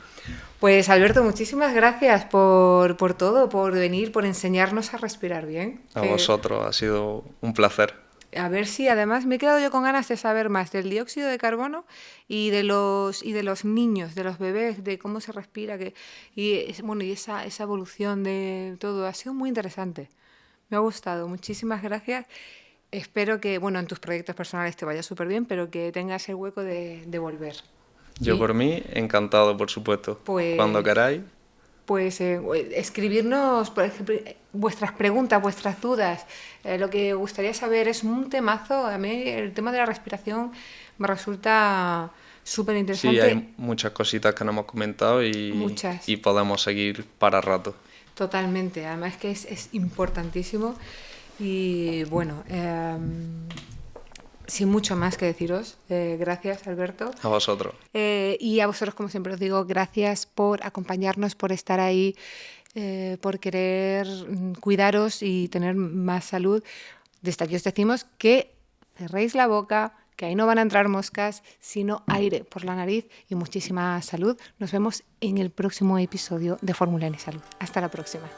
Pues Alberto, muchísimas gracias por todo, por venir, por enseñarnos a respirar bien. A Que, vosotros, ha sido un placer. a ver si además me he quedado yo con ganas de saber más del dióxido de carbono y de los niños, de los bebés, de cómo se respira, bueno, y esa evolución de todo. Ha sido muy interesante. Me ha gustado. Muchísimas gracias. Espero que, bueno, en tus proyectos personales te vaya súper bien, pero que tengas el hueco de volver. Yo ¿Sí? por mí, encantado, por supuesto. Cuando Pues, queráis, pues escribirnos, por ejemplo, vuestras preguntas, vuestras dudas. Lo que gustaría saber es un temazo. A mí el tema de la respiración me resulta súper sí, interesante. hay muchas cositas que no hemos comentado Muchas, y podemos seguir para rato. totalmente. Además que es importantísimo. Y bueno, sin mucho más que deciros, gracias Alberto. A vosotros. Y a vosotros, como siempre os digo, gracias por acompañarnos, por estar ahí, por querer cuidaros y tener más salud. Desde aquí os decimos que cerréis la boca, que ahí no van a entrar moscas, sino aire por la nariz y muchísima salud. Nos vemos en el próximo episodio de Fórmula N Salud. Hasta la próxima.